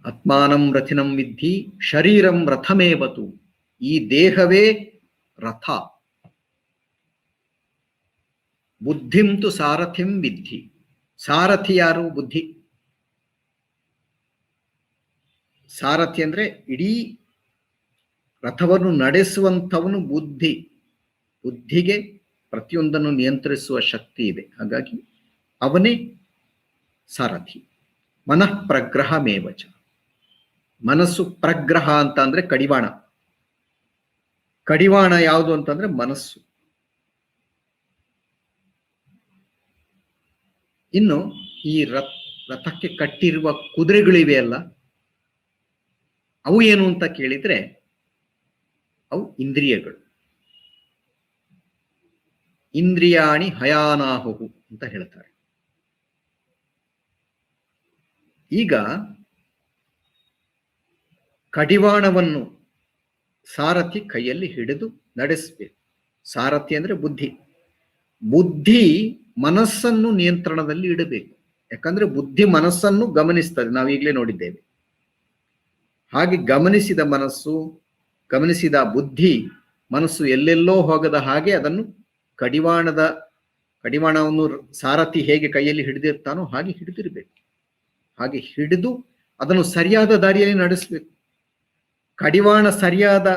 ಆತ್ಮಾನಂ ರಥಿನಂ ವಿದ್ಧಿ ಶರೀರಂ ರಥಮೇವತು. ಈ ದೇಹವೇ ರಥ. ಬುದ್ಧಿಂತು ಸಾರಥಿಂ ವಿದ್ಧಿ. ಸಾರಥಿ ಯಾರು? ಬುದ್ಧಿ. ಸಾರಥಿ ಅಂದ್ರೆ ಇಡೀ ರಥವನ್ನು ನಡೆಸುವಂಥವನು ಬುದ್ಧಿ. ಬುದ್ಧಿಗೆ ಪ್ರತಿಯೊಂದನ್ನು ನಿಯಂತ್ರಿಸುವ ಶಕ್ತಿ ಇದೆ. ಹಾಗಾಗಿ ಅವನೇ ಸಾರಥಿ. ಮನಃ ಪ್ರಗ್ರಹ ಮೇವಚ. ಮನಸ್ಸು ಪ್ರಗ್ರಹ ಅಂತ ಅಂದ್ರೆ ಕಡಿವಾಣ. ಕಡಿವಾಣ ಯಾವುದು ಅಂತಂದ್ರೆ ಮನಸ್ಸು. ಇನ್ನು ಈ ರಥಕ್ಕೆ ಕಟ್ಟಿರುವ ಕುದುರೆಗಳಿವೆ ಅಲ್ಲ, ಅವು ಏನು ಅಂತ ಕೇಳಿದ್ರೆ ಅವು ಇಂದ್ರಿಯಗಳು. ಇಂದ್ರಿಯಾಣಿ ಹಯಾನಾಹುಹು ಅಂತ ಹೇಳ್ತಾರೆ. ಈಗ ಕಡಿವಾಣವನ್ನು ಸಾರಥಿ ಕೈಯಲ್ಲಿ ಹಿಡಿದು ನಡೆಸಬೇಕು. ಸಾರಥಿ ಅಂದ್ರೆ ಬುದ್ಧಿ. ಬುದ್ಧಿ ಮನಸ್ಸನ್ನು ನಿಯಂತ್ರಣದಲ್ಲಿ ಇಡಬೇಕು. ಯಾಕಂದ್ರೆ ಬುದ್ಧಿ ಮನಸ್ಸನ್ನು ಗಮನಿಸ್ತದೆ, ನಾವೀಗಲೇ ನೋಡಿದ್ದೇವೆ. ಹಾಗೆ ಗಮನಿಸಿದ ಮನಸ್ಸು, ಗಮನಿಸಿದ ಬುದ್ಧಿ, ಮನಸ್ಸು ಎಲ್ಲೆಲ್ಲೋ ಹೋಗದ ಹಾಗೆ ಅದನ್ನು ಕಡಿವಾಣವನ್ನು ಸಾರಥಿ ಹೇಗೆ ಕೈಯಲ್ಲಿ ಹಿಡಿದಿರ್ತಾನೋ ಹಾಗೆ ಹಿಡಿದಿರ್ಬೇಕು. ಹಾಗೆ ಹಿಡಿದು ಅದನ್ನು ಸರಿಯಾದ ದಾರಿಯಲ್ಲಿ ನಡೆಸಬೇಕು. ಕಡಿವಾಣ ಸರಿಯಾದ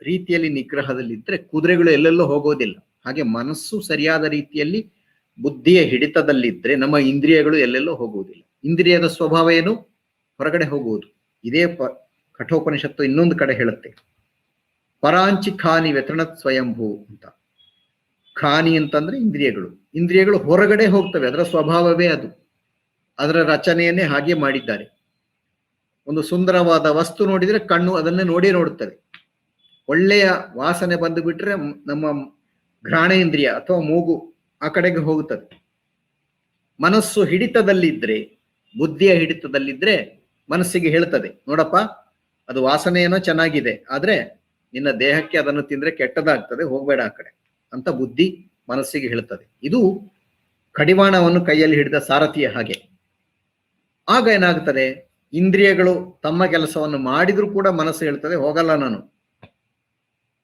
ರೀತಿಯಲ್ಲಿ ನಿಗ್ರಹದಲ್ಲಿದ್ದರೆ ಕುದುರೆಗಳು ಎಲ್ಲೆಲ್ಲೋ ಹೋಗೋದಿಲ್ಲ. ಹಾಗೆ ಮನಸ್ಸು ಸರಿಯಾದ ರೀತಿಯಲ್ಲಿ ಬುದ್ಧಿಯ ಹಿಡಿತದಲ್ಲಿದ್ದರೆ ನಮ್ಮ ಇಂದ್ರಿಯಗಳು ಎಲ್ಲೆಲ್ಲೋ ಹೋಗುವುದಿಲ್ಲ. ಇಂದ್ರಿಯದ ಸ್ವಭಾವ ಏನು? ಹೊರಗಡೆ ಹೋಗುವುದು. ಇದೇ ಕಠೋಪನಿಷತ್ತು ಇನ್ನೊಂದು ಕಡೆ ಹೇಳುತ್ತೆ, ಪರಾಂಚಿ ಖಾನಿ ವ್ಯತೃಣತ್ ಸ್ವಯಂಭೂ ಅಂತ. ಖಾನಿ ಅಂತಂದ್ರೆ ಇಂದ್ರಿಯಗಳು. ಇಂದ್ರಿಯಗಳು ಹೊರಗಡೆ ಹೋಗ್ತವೆ, ಅದರ ಸ್ವಭಾವವೇ ಅದು. ಅದರ ರಚನೆಯನ್ನೇ ಹಾಗೆ ಮಾಡಿದ್ದಾರೆ. ಒಂದು ಸುಂದರವಾದ ವಸ್ತು ನೋಡಿದ್ರೆ ಕಣ್ಣು ಅದನ್ನೇ ನೋಡುತ್ತದೆ. ಒಳ್ಳೆಯ ವಾಸನೆ ಬಂದು ಬಿಟ್ರೆ ನಮ್ಮ ಘ್ರಾಣೇಂದ್ರಿಯ ಅಥವಾ ಮೂಗು ಆ ಕಡೆಗೆ ಹೋಗುತ್ತದೆ. ಮನಸ್ಸು ಹಿಡಿತದಲ್ಲಿದ್ರೆ, ಬುದ್ಧಿಯ ಹಿಡಿತದಲ್ಲಿದ್ರೆ ಮನಸ್ಸಿಗೆ ಹೇಳ್ತದೆ, ನೋಡಪ್ಪ ಅದು ವಾಸನೆ ಏನೋ ಚೆನ್ನಾಗಿದೆ, ಆದ್ರೆ ನಿನ್ನ ದೇಹಕ್ಕೆ ಅದನ್ನು ತಿಂದ್ರೆ ಕೆಟ್ಟದಾಗ್ತದೆ, ಹೋಗ್ಬೇಡ ಆ ಕಡೆ ಅಂತ ಬುದ್ಧಿ ಮನಸ್ಸಿಗೆ ಹೇಳ್ತದೆ. ಇದು ಕಡಿವಾಣವನ್ನು ಕೈಯಲ್ಲಿ ಹಿಡಿದ ಸಾರಥಿಯ ಹಾಗೆ. ಆಗ ಏನಾಗ್ತದೆ, ಇಂದ್ರಿಯಗಳು ತಮ್ಮ ಕೆಲಸವನ್ನು ಮಾಡಿದ್ರೂ ಕೂಡ ಮನಸ್ಸು ಹೇಳ್ತದೆ, ಹೋಗಲ್ಲ,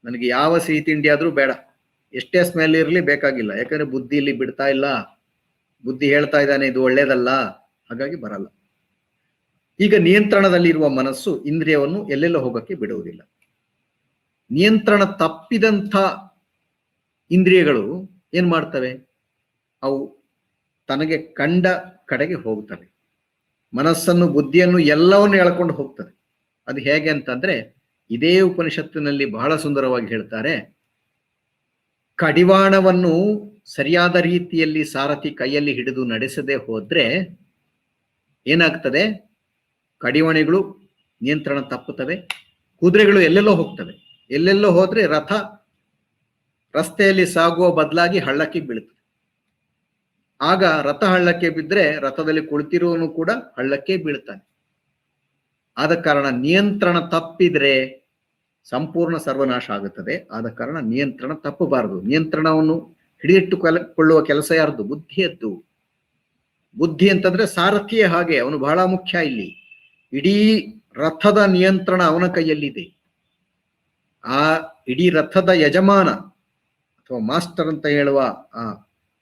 ನನಗೆ ಯಾವ ಸಿಹಿ ತಿಂಡಿ ಆದ್ರೂ ಬೇಡ, ಎಷ್ಟೇ ಸ್ಮೆಲ್ ಇರಲಿ ಬೇಕಾಗಿಲ್ಲ. ಯಾಕಂದ್ರೆ ಬುದ್ಧಿ ಇಲ್ಲಿ ಬಿಡ್ತಾ ಇಲ್ಲ, ಬುದ್ಧಿ ಹೇಳ್ತಾ ಇದ್ದಾನೆ ಇದು ಒಳ್ಳೇದಲ್ಲ, ಹಾಗಾಗಿ ಬರಲ್ಲ. ಈಗ ನಿಯಂತ್ರಣದಲ್ಲಿರುವ ಮನಸ್ಸು ಇಂದ್ರಿಯವನ್ನು ಎಲ್ಲೆಲ್ಲೋ ಹೋಗಕ್ಕೆ ಬಿಡುವುದಿಲ್ಲ. ನಿಯಂತ್ರಣ ತಪ್ಪಿದಂಥ ಇಂದ್ರಿಯಗಳು ಏನ್ ಮಾಡ್ತವೆ? ಅವು ತನಗೆ ಕಂಡ ಕಡೆಗೆ ಹೋಗ್ತವೆ. ಮನಸ್ಸನ್ನು, ಬುದ್ಧಿಯನ್ನು ಎಲ್ಲವನ್ನು ಎಳ್ಕೊಂಡು ಹೋಗ್ತದೆ. ಅದು ಹೇಗೆ ಅಂತಂದ್ರೆ, ಇದೇ ಉಪನಿಷತ್ತಿನಲ್ಲಿ ಬಹಳ ಸುಂದರವಾಗಿ ಹೇಳ್ತಾರೆ, ಕಡಿವಾಣವನ್ನು ಸರಿಯಾದ ರೀತಿಯಲ್ಲಿ ಸಾರಥಿ ಕೈಯಲ್ಲಿ ಹಿಡಿದು ನಡೆಸದೆ ಹೋದ್ರೆ ಏನಾಗ್ತದೆ? ಕಡಿವಾಣಗಳು ನಿಯಂತ್ರಣ ತಪ್ಪುತ್ತವೆ, ಕುದುರೆಗಳು ಎಲ್ಲೆಲ್ಲೋ ಹೋಗ್ತವೆ. ಎಲ್ಲೆಲ್ಲೋ ಹೋದ್ರೆ ರಥ ರಸ್ತೆಯಲ್ಲಿ ಸಾಗುವ ಬದಲಾಗಿ ಹಳ್ಳಕ್ಕೆ ಬೀಳುತ್ತದೆ. ಆಗ ರಥ ಹಳ್ಳಕ್ಕೆ ಬಿದ್ದರೆ ರಥದಲ್ಲಿ ಕುಳಿತಿರುವವನು ಕೂಡ ಹಳ್ಳಕ್ಕೆ ಬೀಳ್ತಾನೆ. ಆದ ಕಾರಣ ನಿಯಂತ್ರಣ ತಪ್ಪಿದ್ರೆ ಸಂಪೂರ್ಣ ಸರ್ವನಾಶ ಆಗುತ್ತದೆ. ಆದ ಕಾರಣ ನಿಯಂತ್ರಣ ತಪ್ಪಬಾರದು. ನಿಯಂತ್ರಣವನ್ನು ಹಿಡಿದಿಟ್ಟುಕೊಳ್ಳುವ ಕೆಲಸ ಯಾರ್ದು? ಬುದ್ಧಿಯದ್ದು. ಬುದ್ಧಿ ಅಂತಂದ್ರೆ ಸಾರಥಿಯೇ ಹಾಗೆ, ಅವನು ಬಹಳ ಮುಖ್ಯ ಇಲ್ಲಿ. ಇಡೀ ರಥದ ನಿಯಂತ್ರಣ ಅವನ ಕೈಯಲ್ಲಿದೆ. ಆ ಇಡೀ ರಥದ ಯಜಮಾನ ಅಥವಾ ಮಾಸ್ಟರ್ ಅಂತ ಹೇಳುವ ಆ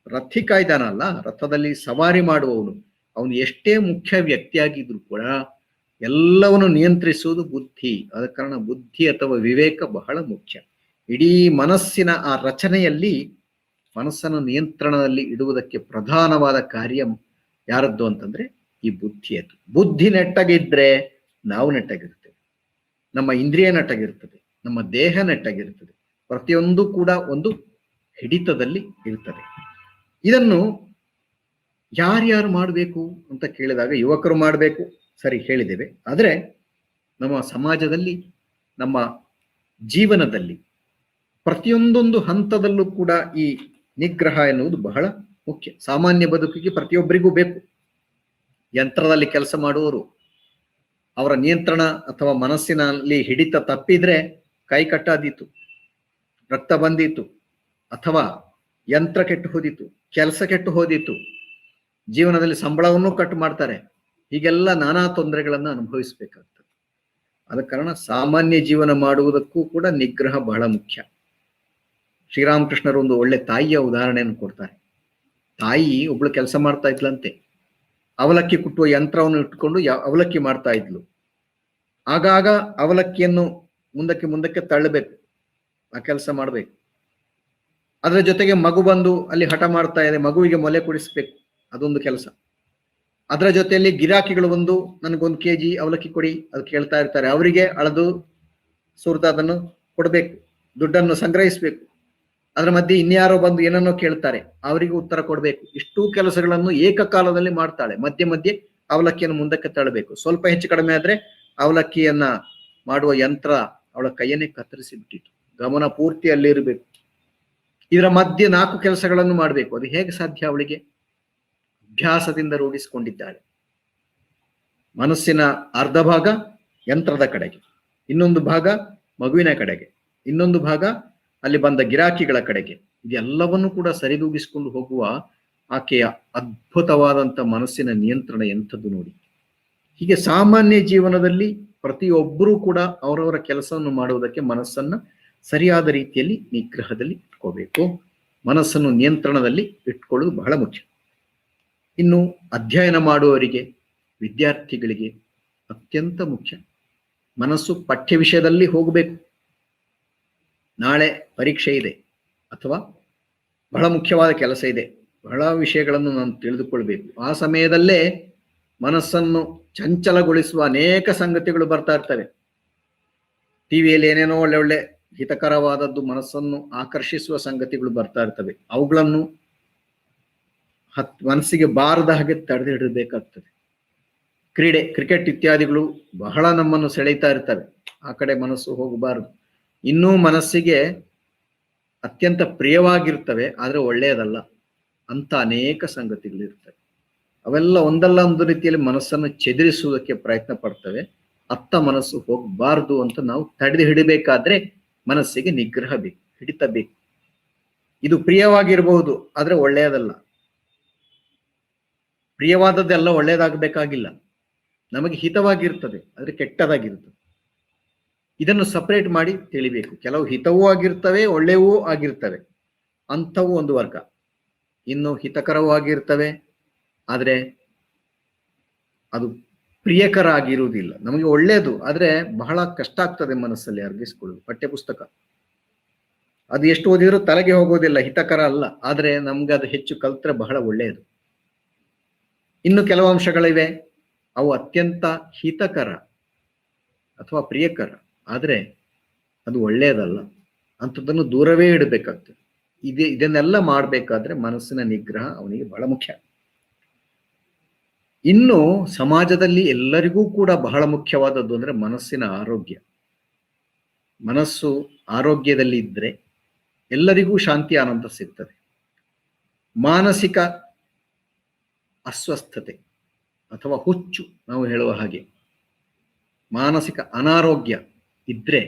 ರಥಿಕ ಇದ್ದಾನಲ್ಲ, ರಥದಲ್ಲಿ ಸವಾರಿ ಮಾಡುವವನು, ಅವನು ಎಷ್ಟೇ ಮುಖ್ಯ ವ್ಯಕ್ತಿಯಾಗಿದ್ರು ಕೂಡ ಎಲ್ಲವನ್ನು ನಿಯಂತ್ರಿಸುವುದು ಬುದ್ಧಿ. ಆದ ಕಾರಣ ಬುದ್ಧಿ ಅಥವಾ ವಿವೇಕ ಬಹಳ ಮುಖ್ಯ. ಇಡೀ ಮನಸ್ಸಿನ ಆ ರಚನೆಯಲ್ಲಿ ಮನಸ್ಸನ್ನು ನಿಯಂತ್ರಣದಲ್ಲಿ ಇಡುವುದಕ್ಕೆ ಪ್ರಧಾನವಾದ ಕಾರ್ಯ ಯಾರದ್ದು ಅಂತಂದ್ರೆ ಈ ಬುದ್ಧಿಯದ್ದು. ಬುದ್ಧಿ ನೆಟ್ಟಗಿದ್ರೆ ನಾವು ನೆಟ್ಟಗಿರ್ತೇವೆ, ನಮ್ಮ ಇಂದ್ರಿಯ ನೆಟ್ಟಗಿರ್ತದೆ, ನಮ್ಮ ದೇಹ ನೆಟ್ಟಗಿರ್ತದೆ, ಪ್ರತಿಯೊಂದು ಕೂಡ ಒಂದು ಹಿಡಿತದಲ್ಲಿ ಇರ್ತದೆ. ಇದನ್ನು ಯಾರ್ಯಾರು ಮಾಡಬೇಕು ಅಂತ ಕೇಳಿದಾಗ ಯುವಕರು ಮಾಡಬೇಕು, ಸರಿ ಹೇಳಿದ್ದೇವೆ. ಆದರೆ ನಮ್ಮ ಸಮಾಜದಲ್ಲಿ, ನಮ್ಮ ಜೀವನದಲ್ಲಿ ಪ್ರತಿಯೊಂದೊಂದು ಹಂತದಲ್ಲೂ ಕೂಡ ಈ ನಿಗ್ರಹ ಎನ್ನುವುದು ಬಹಳ ಮುಖ್ಯ. ಸಾಮಾನ್ಯ ಬದುಕಿಗೆ ಪ್ರತಿಯೊಬ್ಬರಿಗೂ ಬೇಕು. ಯಂತ್ರದಲ್ಲಿ ಕೆಲಸ ಮಾಡುವವರು ಅವರ ನಿಯಂತ್ರಣ ಅಥವಾ ಮನಸ್ಸಿನಲ್ಲಿ ಹಿಡಿತ ತಪ್ಪಿದ್ರೆ ಕೈ ಕಟ್ಟಾದೀತು, ರಕ್ತ ಬಂದೀತು, ಅಥವಾ ಯಂತ್ರ ಕೆಟ್ಟು ಹೋದಿತ್ತು, ಕೆಲಸ ಕೆಟ್ಟು ಹೋದಿತ್ತು, ಜೀವನದಲ್ಲಿ ಸಂಬಳವನ್ನು ಕಟ್ ಮಾಡ್ತಾರೆ. ಹೀಗೆಲ್ಲ ನಾನಾ ತೊಂದರೆಗಳನ್ನು ಅನುಭವಿಸಬೇಕಾಗ್ತದೆ. ಆದ ಕಾರಣ ಸಾಮಾನ್ಯ ಜೀವನ ಮಾಡುವುದಕ್ಕೂ ಕೂಡ ನಿಗ್ರಹ ಬಹಳ ಮುಖ್ಯ. ಶ್ರೀರಾಮಕೃಷ್ಣರು ಒಂದು ಒಳ್ಳೆ ತಾಯಿಯ ಉದಾಹರಣೆಯನ್ನು ಕೊಡ್ತಾರೆ. ತಾಯಿ ಒಬ್ಳು ಕೆಲಸ ಮಾಡ್ತಾ ಇದ್ಲಂತೆ. ಅವಲಕ್ಕಿ ಕುಟ್ಟುವ ಯಂತ್ರವನ್ನು ಇಟ್ಕೊಂಡು ಅವಲಕ್ಕಿ ಮಾಡ್ತಾ ಇದ್ಲು. ಆಗಾಗ ಅವಲಕ್ಕಿಯನ್ನು ಮುಂದಕ್ಕೆ ಮುಂದಕ್ಕೆ ತಳ್ಳಬೇಕು, ಆ ಕೆಲಸ ಮಾಡ್ಬೇಕು. ಅದರ ಜೊತೆಗೆ ಮಗು ಬಂದು ಅಲ್ಲಿ ಹಠ ಮಾಡ್ತಾ ಇದೆ, ಮಗುವಿಗೆ ಮೊಲೆ ಕುಡಿಸ್ಬೇಕು, ಅದೊಂದು ಕೆಲಸ. ಅದರ ಜೊತೆಯಲ್ಲಿ ಗಿರಾಕಿಗಳು ಬಂದು ನನಗೊಂದು kg ಅವಲಕ್ಕಿ ಕೊಡಿ ಅದು ಕೇಳ್ತಾ ಇರ್ತಾರೆ. ಅವರಿಗೆ ಅಳದು ಸುರಿದು ಅದನ್ನು ಕೊಡ್ಬೇಕು, ದುಡ್ಡನ್ನು ಸಂಗ್ರಹಿಸ್ಬೇಕು. ಅದರ ಮಧ್ಯೆ ಇನ್ಯಾರೋ ಬಂದು ಏನನ್ನೋ ಕೇಳ್ತಾರೆ, ಅವರಿಗೆ ಉತ್ತರ ಕೊಡಬೇಕು. ಇಷ್ಟೂ ಕೆಲಸಗಳನ್ನು ಏಕಕಾಲದಲ್ಲಿ ಮಾಡ್ತಾಳೆ. ಮಧ್ಯೆ ಮಧ್ಯೆ ಅವಲಕ್ಕಿಯನ್ನು ಮುಂದಕ್ಕೆ ತಳ್ಳಬೇಕು. ಸ್ವಲ್ಪ ಹೆಚ್ಚು ಕಡಿಮೆ ಆದ್ರೆ ಅವಲಕ್ಕಿಯನ್ನ ಮಾಡುವ ಯಂತ್ರ ಅವಳ ಕೈಯನ್ನೇ ಕತ್ತರಿಸಿ ಬಿಟ್ಟಿತ್ತು. ಗಮನ ಪೂರ್ತಿ ಅಲ್ಲಿರಬೇಕು. ಇದರ ಮಧ್ಯೆ 4 ಕೆಲಸಗಳನ್ನು ಮಾಡಬೇಕು. ಅದು ಹೇಗೆ ಸಾಧ್ಯ? ಅವಳಿಗೆ ಅಭ್ಯಾಸದಿಂದ ರೂಢಿಸಿಕೊಂಡಿದ್ದಾಳೆ. ಮನಸ್ಸಿನ ಅರ್ಧ ಭಾಗ ಯಂತ್ರದ ಕಡೆಗೆ, ಇನ್ನೊಂದು ಭಾಗ ಮಗುವಿನ ಕಡೆಗೆ, ಇನ್ನೊಂದು ಭಾಗ ಅಲ್ಲಿ ಬಂದ ಗಿರಾಕಿಗಳ ಕಡೆಗೆ. ಇದೆಲ್ಲವನ್ನು ಕೂಡ ಸರಿದೂಗಿಸಿಕೊಂಡು ಹೋಗುವ ಆಕೆಯ ಅದ್ಭುತವಾದಂಥ ಮನಸ್ಸಿನ ನಿಯಂತ್ರಣ ಎಂಥದ್ದು ನೋಡಿ. ಹೀಗೆ ಸಾಮಾನ್ಯ ಜೀವನದಲ್ಲಿ ಪ್ರತಿಯೊಬ್ಬರೂ ಕೂಡ ಅವರವರ ಕೆಲಸವನ್ನು ಮಾಡುವುದಕ್ಕೆ ಮನಸ್ಸನ್ನ ಸರಿಯಾದ ರೀತಿಯಲ್ಲಿ ನಿಗ್ರಹದಲ್ಲಿ ಇಟ್ಕೋಬೇಕು. ಮನಸ್ಸನ್ನು ನಿಯಂತ್ರಣದಲ್ಲಿ ಇಟ್ಕೊಳ್ಳೋದು ಬಹಳ ಮುಖ್ಯ. ಇನ್ನು ಅಧ್ಯಯನ ಮಾಡುವವರಿಗೆ, ವಿದ್ಯಾರ್ಥಿಗಳಿಗೆ ಅತ್ಯಂತ ಮುಖ್ಯ. ಮನಸ್ಸು ಪಠ್ಯ ವಿಷಯದಲ್ಲಿ ಹೋಗಬೇಕು. ನಾಳೆ ಪರೀಕ್ಷೆ ಇದೆ ಅಥವಾ ಬಹಳ ಮುಖ್ಯವಾದ ಕೆಲಸ ಇದೆ, ಬಹಳ ವಿಷಯಗಳನ್ನು ನಾನು ತಿಳಿದುಕೊಳ್ಬೇಕು. ಆ ಸಮಯದಲ್ಲೇ ಮನಸ್ಸನ್ನು ಚಂಚಲಗೊಳಿಸುವ ಅನೇಕ ಸಂಗತಿಗಳು ಬರ್ತಾ ಇರ್ತವೆ. ಟಿವಿಯಲ್ಲಿ ಏನೇನೋ ಒಳ್ಳೆ ಒಳ್ಳೆ ಹಿತಕರವಾದದ್ದು, ಮನಸ್ಸನ್ನು ಆಕರ್ಷಿಸುವ ಸಂಗತಿಗಳು ಬರ್ತಾ ಇರ್ತವೆ. ಅವುಗಳನ್ನು ಮನಸ್ಸಿಗೆ ಬಾರದ ಹಾಗೆ ತಡೆದು ಹಿಡಬೇಕಾಗ್ತದೆ. ಕ್ರಿಕೆಟ್ ಇತ್ಯಾದಿಗಳು ಬಹಳ ನಮ್ಮನ್ನು ಸೆಳೆಯುತ್ತಾ ಇರ್ತವೆ. ಆ ಕಡೆ ಮನಸ್ಸು ಹೋಗಬಾರದು. ಇನ್ನೂ ಮನಸ್ಸಿಗೆ ಅತ್ಯಂತ ಪ್ರಿಯವಾಗಿರ್ತವೆ, ಆದರೆ ಒಳ್ಳೆಯದಲ್ಲ ಅಂತ ಅನೇಕ ಸಂಗತಿಗಳು ಇರ್ತವೆ. ಅವೆಲ್ಲ ಒಂದಲ್ಲ ಒಂದು ರೀತಿಯಲ್ಲಿ ಮನಸ್ಸನ್ನು ಚೆದರಿಸುವುದಕ್ಕೆ ಪ್ರಯತ್ನ ಪಡ್ತವೆ. ಅತ್ತ ಮನಸ್ಸು ಹೋಗಬಾರದು ಅಂತ ನಾವು ತಡೆದು ಹಿಡಿಬೇಕಾದ್ರೆ ಮನಸ್ಸಿಗೆ ನಿಗ್ರಹ ಬೇಕು, ಹಿಡಿತ ಬೇಕು. ಇದು ಪ್ರಿಯವಾಗಿರಬಹುದು, ಆದ್ರೆ ಒಳ್ಳೆಯದಲ್ಲ. ಪ್ರಿಯವಾದದ್ದೆಲ್ಲ ಒಳ್ಳೆಯದಾಗಬೇಕಾಗಿಲ್ಲ. ನಮಗೆ ಹಿತವಾಗಿರ್ತದೆ, ಆದ್ರೆ ಕೆಟ್ಟದಾಗಿರ್ತದೆ. ಇದನ್ನು ಸಪರೇಟ್ ಮಾಡಿ ತಿಳಿಬೇಕು. ಕೆಲವು ಹಿತವೂ ಆಗಿರ್ತವೆ, ಒಳ್ಳೆಯವೂ ಆಗಿರ್ತವೆ, ಅಂಥವು ಒಂದು ವರ್ಗ. ಇನ್ನು ಹಿತಕರವೂ ಆಗಿರ್ತವೆ, ಆದರೆ ಅದು ಪ್ರಿಯಕರ ಆಗಿರುವುದಿಲ್ಲ. ನಮಗೆ ಒಳ್ಳೆಯದು, ಆದ್ರೆ ಬಹಳ ಕಷ್ಟ ಆಗ್ತದೆ ಮನಸ್ಸಲ್ಲಿ ಅರ್ಗಿಸ್ಕೊಳ್ಳೋದು. ಪಠ್ಯಪುಸ್ತಕ ಅದು ಎಷ್ಟು ಓದಿದ್ರು ತಲೆಗೆ ಹೋಗೋದಿಲ್ಲ, ಹಿತಕರ ಅಲ್ಲ. ಆದ್ರೆ ನಮ್ಗೆ ಅದು ಹೆಚ್ಚು ಕಲ್ತ್ರೆ ಬಹಳ ಒಳ್ಳೆಯದು. ಇನ್ನು ಕೆಲವು ಅಂಶಗಳಿವೆ, ಅವು ಅತ್ಯಂತ ಹಿತಕರ ಅಥವಾ ಪ್ರಿಯಕರ, ಆದ್ರೆ ಅದು ಒಳ್ಳೆಯದಲ್ಲ. ಅಂಥದ್ದನ್ನು ದೂರವೇ ಇಡಬೇಕಾಗ್ತದೆ. ಇದನ್ನೆಲ್ಲ ಮಾಡಬೇಕಾದ್ರೆ ಮನಸ್ಸಿನ ನಿಗ್ರಹ ಅವನಿಗೆ ಬಹಳ ಮುಖ್ಯ. ಇನ್ನು ಸಮಾಜದಲ್ಲಿ ಎಲ್ಲರಿಗೂ ಕೂಡ ಬಹಳ ಮುಖ್ಯವಾದದ್ದು ಅಂದ್ರೆ ಮನಸ್ಸಿನ ಆರೋಗ್ಯ. ಮನಸ್ಸು ಆರೋಗ್ಯದಲ್ಲಿ ಇದ್ರೆ ಎಲ್ಲರಿಗೂ ಶಾಂತಿ ಆನಂದ ಸಿಗ್ತದೆ. ಮಾನಸಿಕ ಅಸ್ವಸ್ಥತೆ ಅಥವಾ ಹುಚ್ಚು, ನಾವು ಹೇಳುವ ಹಾಗೆ ಮಾನಸಿಕ ಅನಾರೋಗ್ಯ ಇದ್ರೆ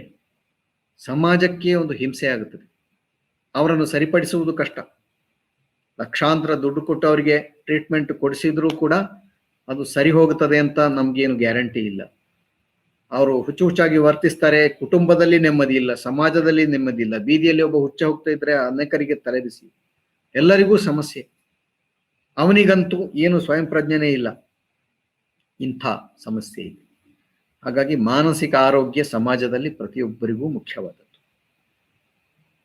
ಸಮಾಜಕ್ಕೆ ಒಂದು ಹಿಂಸೆ ಆಗುತ್ತದೆ. ಅವರನ್ನು ಸರಿಪಡಿಸುವುದು ಕಷ್ಟ. ಲಕ್ಷಾಂತರ ದುಡ್ಡು ಕೊಟ್ಟು ಅವರಿಗೆ ಟ್ರೀಟ್ಮೆಂಟ್ ಕೊಡಿಸಿದ್ರೂ ಕೂಡ ಅದು ಸರಿ ಹೋಗುತ್ತದೆ ಅಂತ ನಮ್ಗೇನು ಗ್ಯಾರಂಟಿ ಇಲ್ಲ. ಅವರು ಹುಚ್ಚಾಗಿ ವರ್ತಿಸ್ತಾರೆ. ಕುಟುಂಬದಲ್ಲಿ ನೆಮ್ಮದಿ ಇಲ್ಲ, ಸಮಾಜದಲ್ಲಿ ನೆಮ್ಮದಿ ಇಲ್ಲ. ಬೀದಿಯಲ್ಲಿ ಒಬ್ಬ ಹುಚ್ಚ ಹೋಗ್ತಾ ಇದ್ರೆ ಅನೇಕರಿಗೆ ತಲೆಬಿಸಿ, ಎಲ್ಲರಿಗೂ ಸಮಸ್ಯೆ. ಅವನಿಗಂತೂ ಏನು ಸ್ವಯಂ ಪ್ರಜ್ಞೆನೇ ಇಲ್ಲ. ಇಂಥ ಸಮಸ್ಯೆ ಇದೆ. ಹಾಗಾಗಿ ಮಾನಸಿಕ ಆರೋಗ್ಯ ಸಮಾಜದಲ್ಲಿ ಪ್ರತಿಯೊಬ್ಬರಿಗೂ ಮುಖ್ಯವಾದದ್ದು.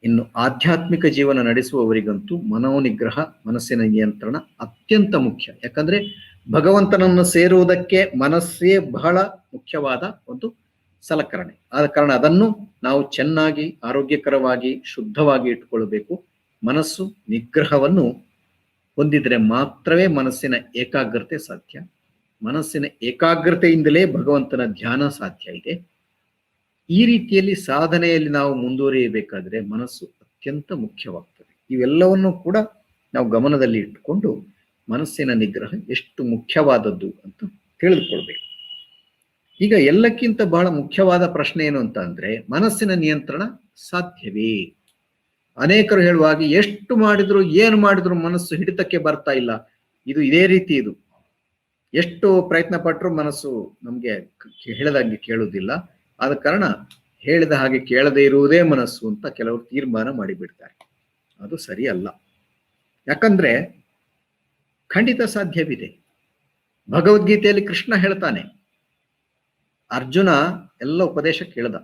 ಇನ್ನು ಆಧ್ಯಾತ್ಮಿಕ ಜೀವನ ನಡೆಸುವವರಿಗಂತೂ ಮನೋನಿಗ್ರಹ, ಮನಸ್ಸಿನ ನಿಯಂತ್ರಣ ಅತ್ಯಂತ ಮುಖ್ಯ. ಯಾಕಂದ್ರೆ ಭಗವಂತನನ್ನು ಸೇರುವುದಕ್ಕೆ ಮನಸ್ಸೇ ಬಹಳ ಮುಖ್ಯವಾದ ಒಂದು ಸಲಕರಣೆ. ಆದ ಕಾರಣ ಅದನ್ನು ನಾವು ಚೆನ್ನಾಗಿ ಆರೋಗ್ಯಕರವಾಗಿ ಶುದ್ಧವಾಗಿ ಇಟ್ಟುಕೊಳ್ಳಬೇಕು. ಮನಸ್ಸು ನಿಗ್ರಹವನ್ನು ಹೊಂದಿದ್ರೆ ಮಾತ್ರವೇ ಮನಸ್ಸಿನ ಏಕಾಗ್ರತೆ ಸಾಧ್ಯ. ಮನಸ್ಸಿನ ಏಕಾಗ್ರತೆಯಿಂದಲೇ ಭಗವಂತನ ಧ್ಯಾನ ಸಾಧ್ಯ ಇದೆ. ಈ ರೀತಿಯಲ್ಲಿ ಸಾಧನೆಯಲ್ಲಿ ನಾವು ಮುಂದುವರಿಯಬೇಕಾದ್ರೆ ಮನಸ್ಸು ಅತ್ಯಂತ ಮುಖ್ಯವಾಗ್ತದೆ. ಇವೆಲ್ಲವನ್ನು ಕೂಡ ನಾವು ಗಮನದಲ್ಲಿ ಇಟ್ಟುಕೊಂಡು ಮನಸ್ಸಿನ ನಿಗ್ರಹ ಎಷ್ಟು ಮುಖ್ಯವಾದದ್ದು ಅಂತ ತಿಳಿದುಕೊಳ್ಬೇಕು. ಈಗ ಎಲ್ಲಕ್ಕಿಂತ ಬಹಳ ಮುಖ್ಯವಾದ ಪ್ರಶ್ನೆ ಏನು ಅಂತ ಅಂದ್ರೆ, ಮನಸ್ಸಿನ ನಿಯಂತ್ರಣ ಸಾಧ್ಯವೇ? ಅನೇಕರು ಹೇಳುವಾಗ ಎಷ್ಟು ಮಾಡಿದ್ರು ಏನು ಮಾಡಿದ್ರು ಮನಸ್ಸು ಹಿಡಿತಕ್ಕೆ ಬರ್ತಾ ಇಲ್ಲ, ಇದು ಇದೇ ರೀತಿ ಇದು, ಎಷ್ಟು ಪ್ರಯತ್ನ ಪಟ್ಟರು ಮನಸ್ಸು ನಮ್ಗೆ ಹೇಳಿದಂಗೆ ಕೇಳುವುದಿಲ್ಲ, ಆದ ಕಾರಣ ಹೇಳಿದ ಹಾಗೆ ಕೇಳದೇ ಇರುವುದೇ ಮನಸ್ಸು ಅಂತ ಕೆಲವರು ತೀರ್ಮಾನ ಮಾಡಿಬಿಡ್ತಾರೆ. ಅದು ಸರಿ ಅಲ್ಲ. ಯಾಕಂದ್ರೆ ಖಂಡಿತ ಸಾಧ್ಯವಿದೆ. ಭಗವದ್ಗೀತೆಯಲ್ಲಿ ಕೃಷ್ಣ ಹೇಳ್ತಾನೆ, ಅರ್ಜುನ ಎಲ್ಲ ಉಪದೇಶ ಕೇಳ್ದ.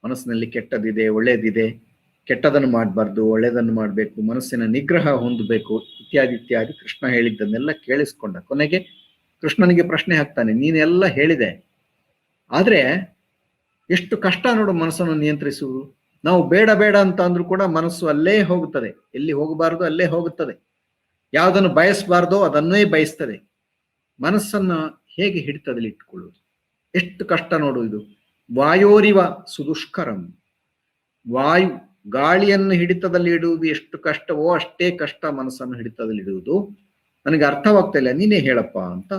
ಮನಸ್ಸಿನಲ್ಲಿ ಕೆಟ್ಟದಿದೆ, ಒಳ್ಳೇದಿದೆ, ಕೆಟ್ಟದನ್ನು ಮಾಡಬಾರ್ದು, ಒಳ್ಳೆಯದನ್ನು ಮಾಡಬೇಕು, ಮನಸ್ಸಿನ ನಿಗ್ರಹ ಹೊಂದಬೇಕು, ಇತ್ಯಾದಿ ಇತ್ಯಾದಿ ಕೃಷ್ಣ ಹೇಳಿದ್ದನ್ನೆಲ್ಲ ಕೇಳಿಸ್ಕೊಂಡ. ಕೊನೆಗೆ ಕೃಷ್ಣನಿಗೆ ಪ್ರಶ್ನೆ ಹಾಕ್ತಾನೆ, ನೀನೆಲ್ಲ ಹೇಳಿದೆ, ಆದ್ರೆ ಎಷ್ಟು ಕಷ್ಟ ನೋಡು ಮನಸ್ಸನ್ನು ನಿಯಂತ್ರಿಸುವುದು. ನಾವು ಬೇಡ ಬೇಡ ಅಂತ ಅಂದ್ರೂ ಕೂಡ ಮನಸ್ಸು ಅಲ್ಲೇ ಹೋಗುತ್ತದೆ. ಎಲ್ಲಿ ಹೋಗಬಾರದು ಅಲ್ಲೇ ಹೋಗುತ್ತದೆ. ಯಾವುದನ್ನು ಬಯಸಬಾರ್ದೋ ಅದನ್ನೇ ಬಯಸ್ತದೆ. ಮನಸ್ಸನ್ನ ಹೇಗೆ ಹಿಡಿತದಲ್ಲಿ ಇಟ್ಟುಕೊಳ್ಳುವುದು? ಎಷ್ಟು ಕಷ್ಟ ನೋಡು ಇದು. ವಾಯೋರಿವ ಸುದುಷ್ಕರಂ. ವಾಯು, ಗಾಳಿಯನ್ನು ಹಿಡಿತದಲ್ಲಿ ಇಡುವುದು ಎಷ್ಟು ಕಷ್ಟವೋ ಅಷ್ಟೇ ಕಷ್ಟ ಮನಸ್ಸನ್ನು ಹಿಡಿತದಲ್ಲಿ ಇಡುವುದು. ನನಗೆ ಅರ್ಥವಾಗ್ತಾ ಇಲ್ಲ, ನೀನೇ ಹೇಳಪ್ಪ ಅಂತ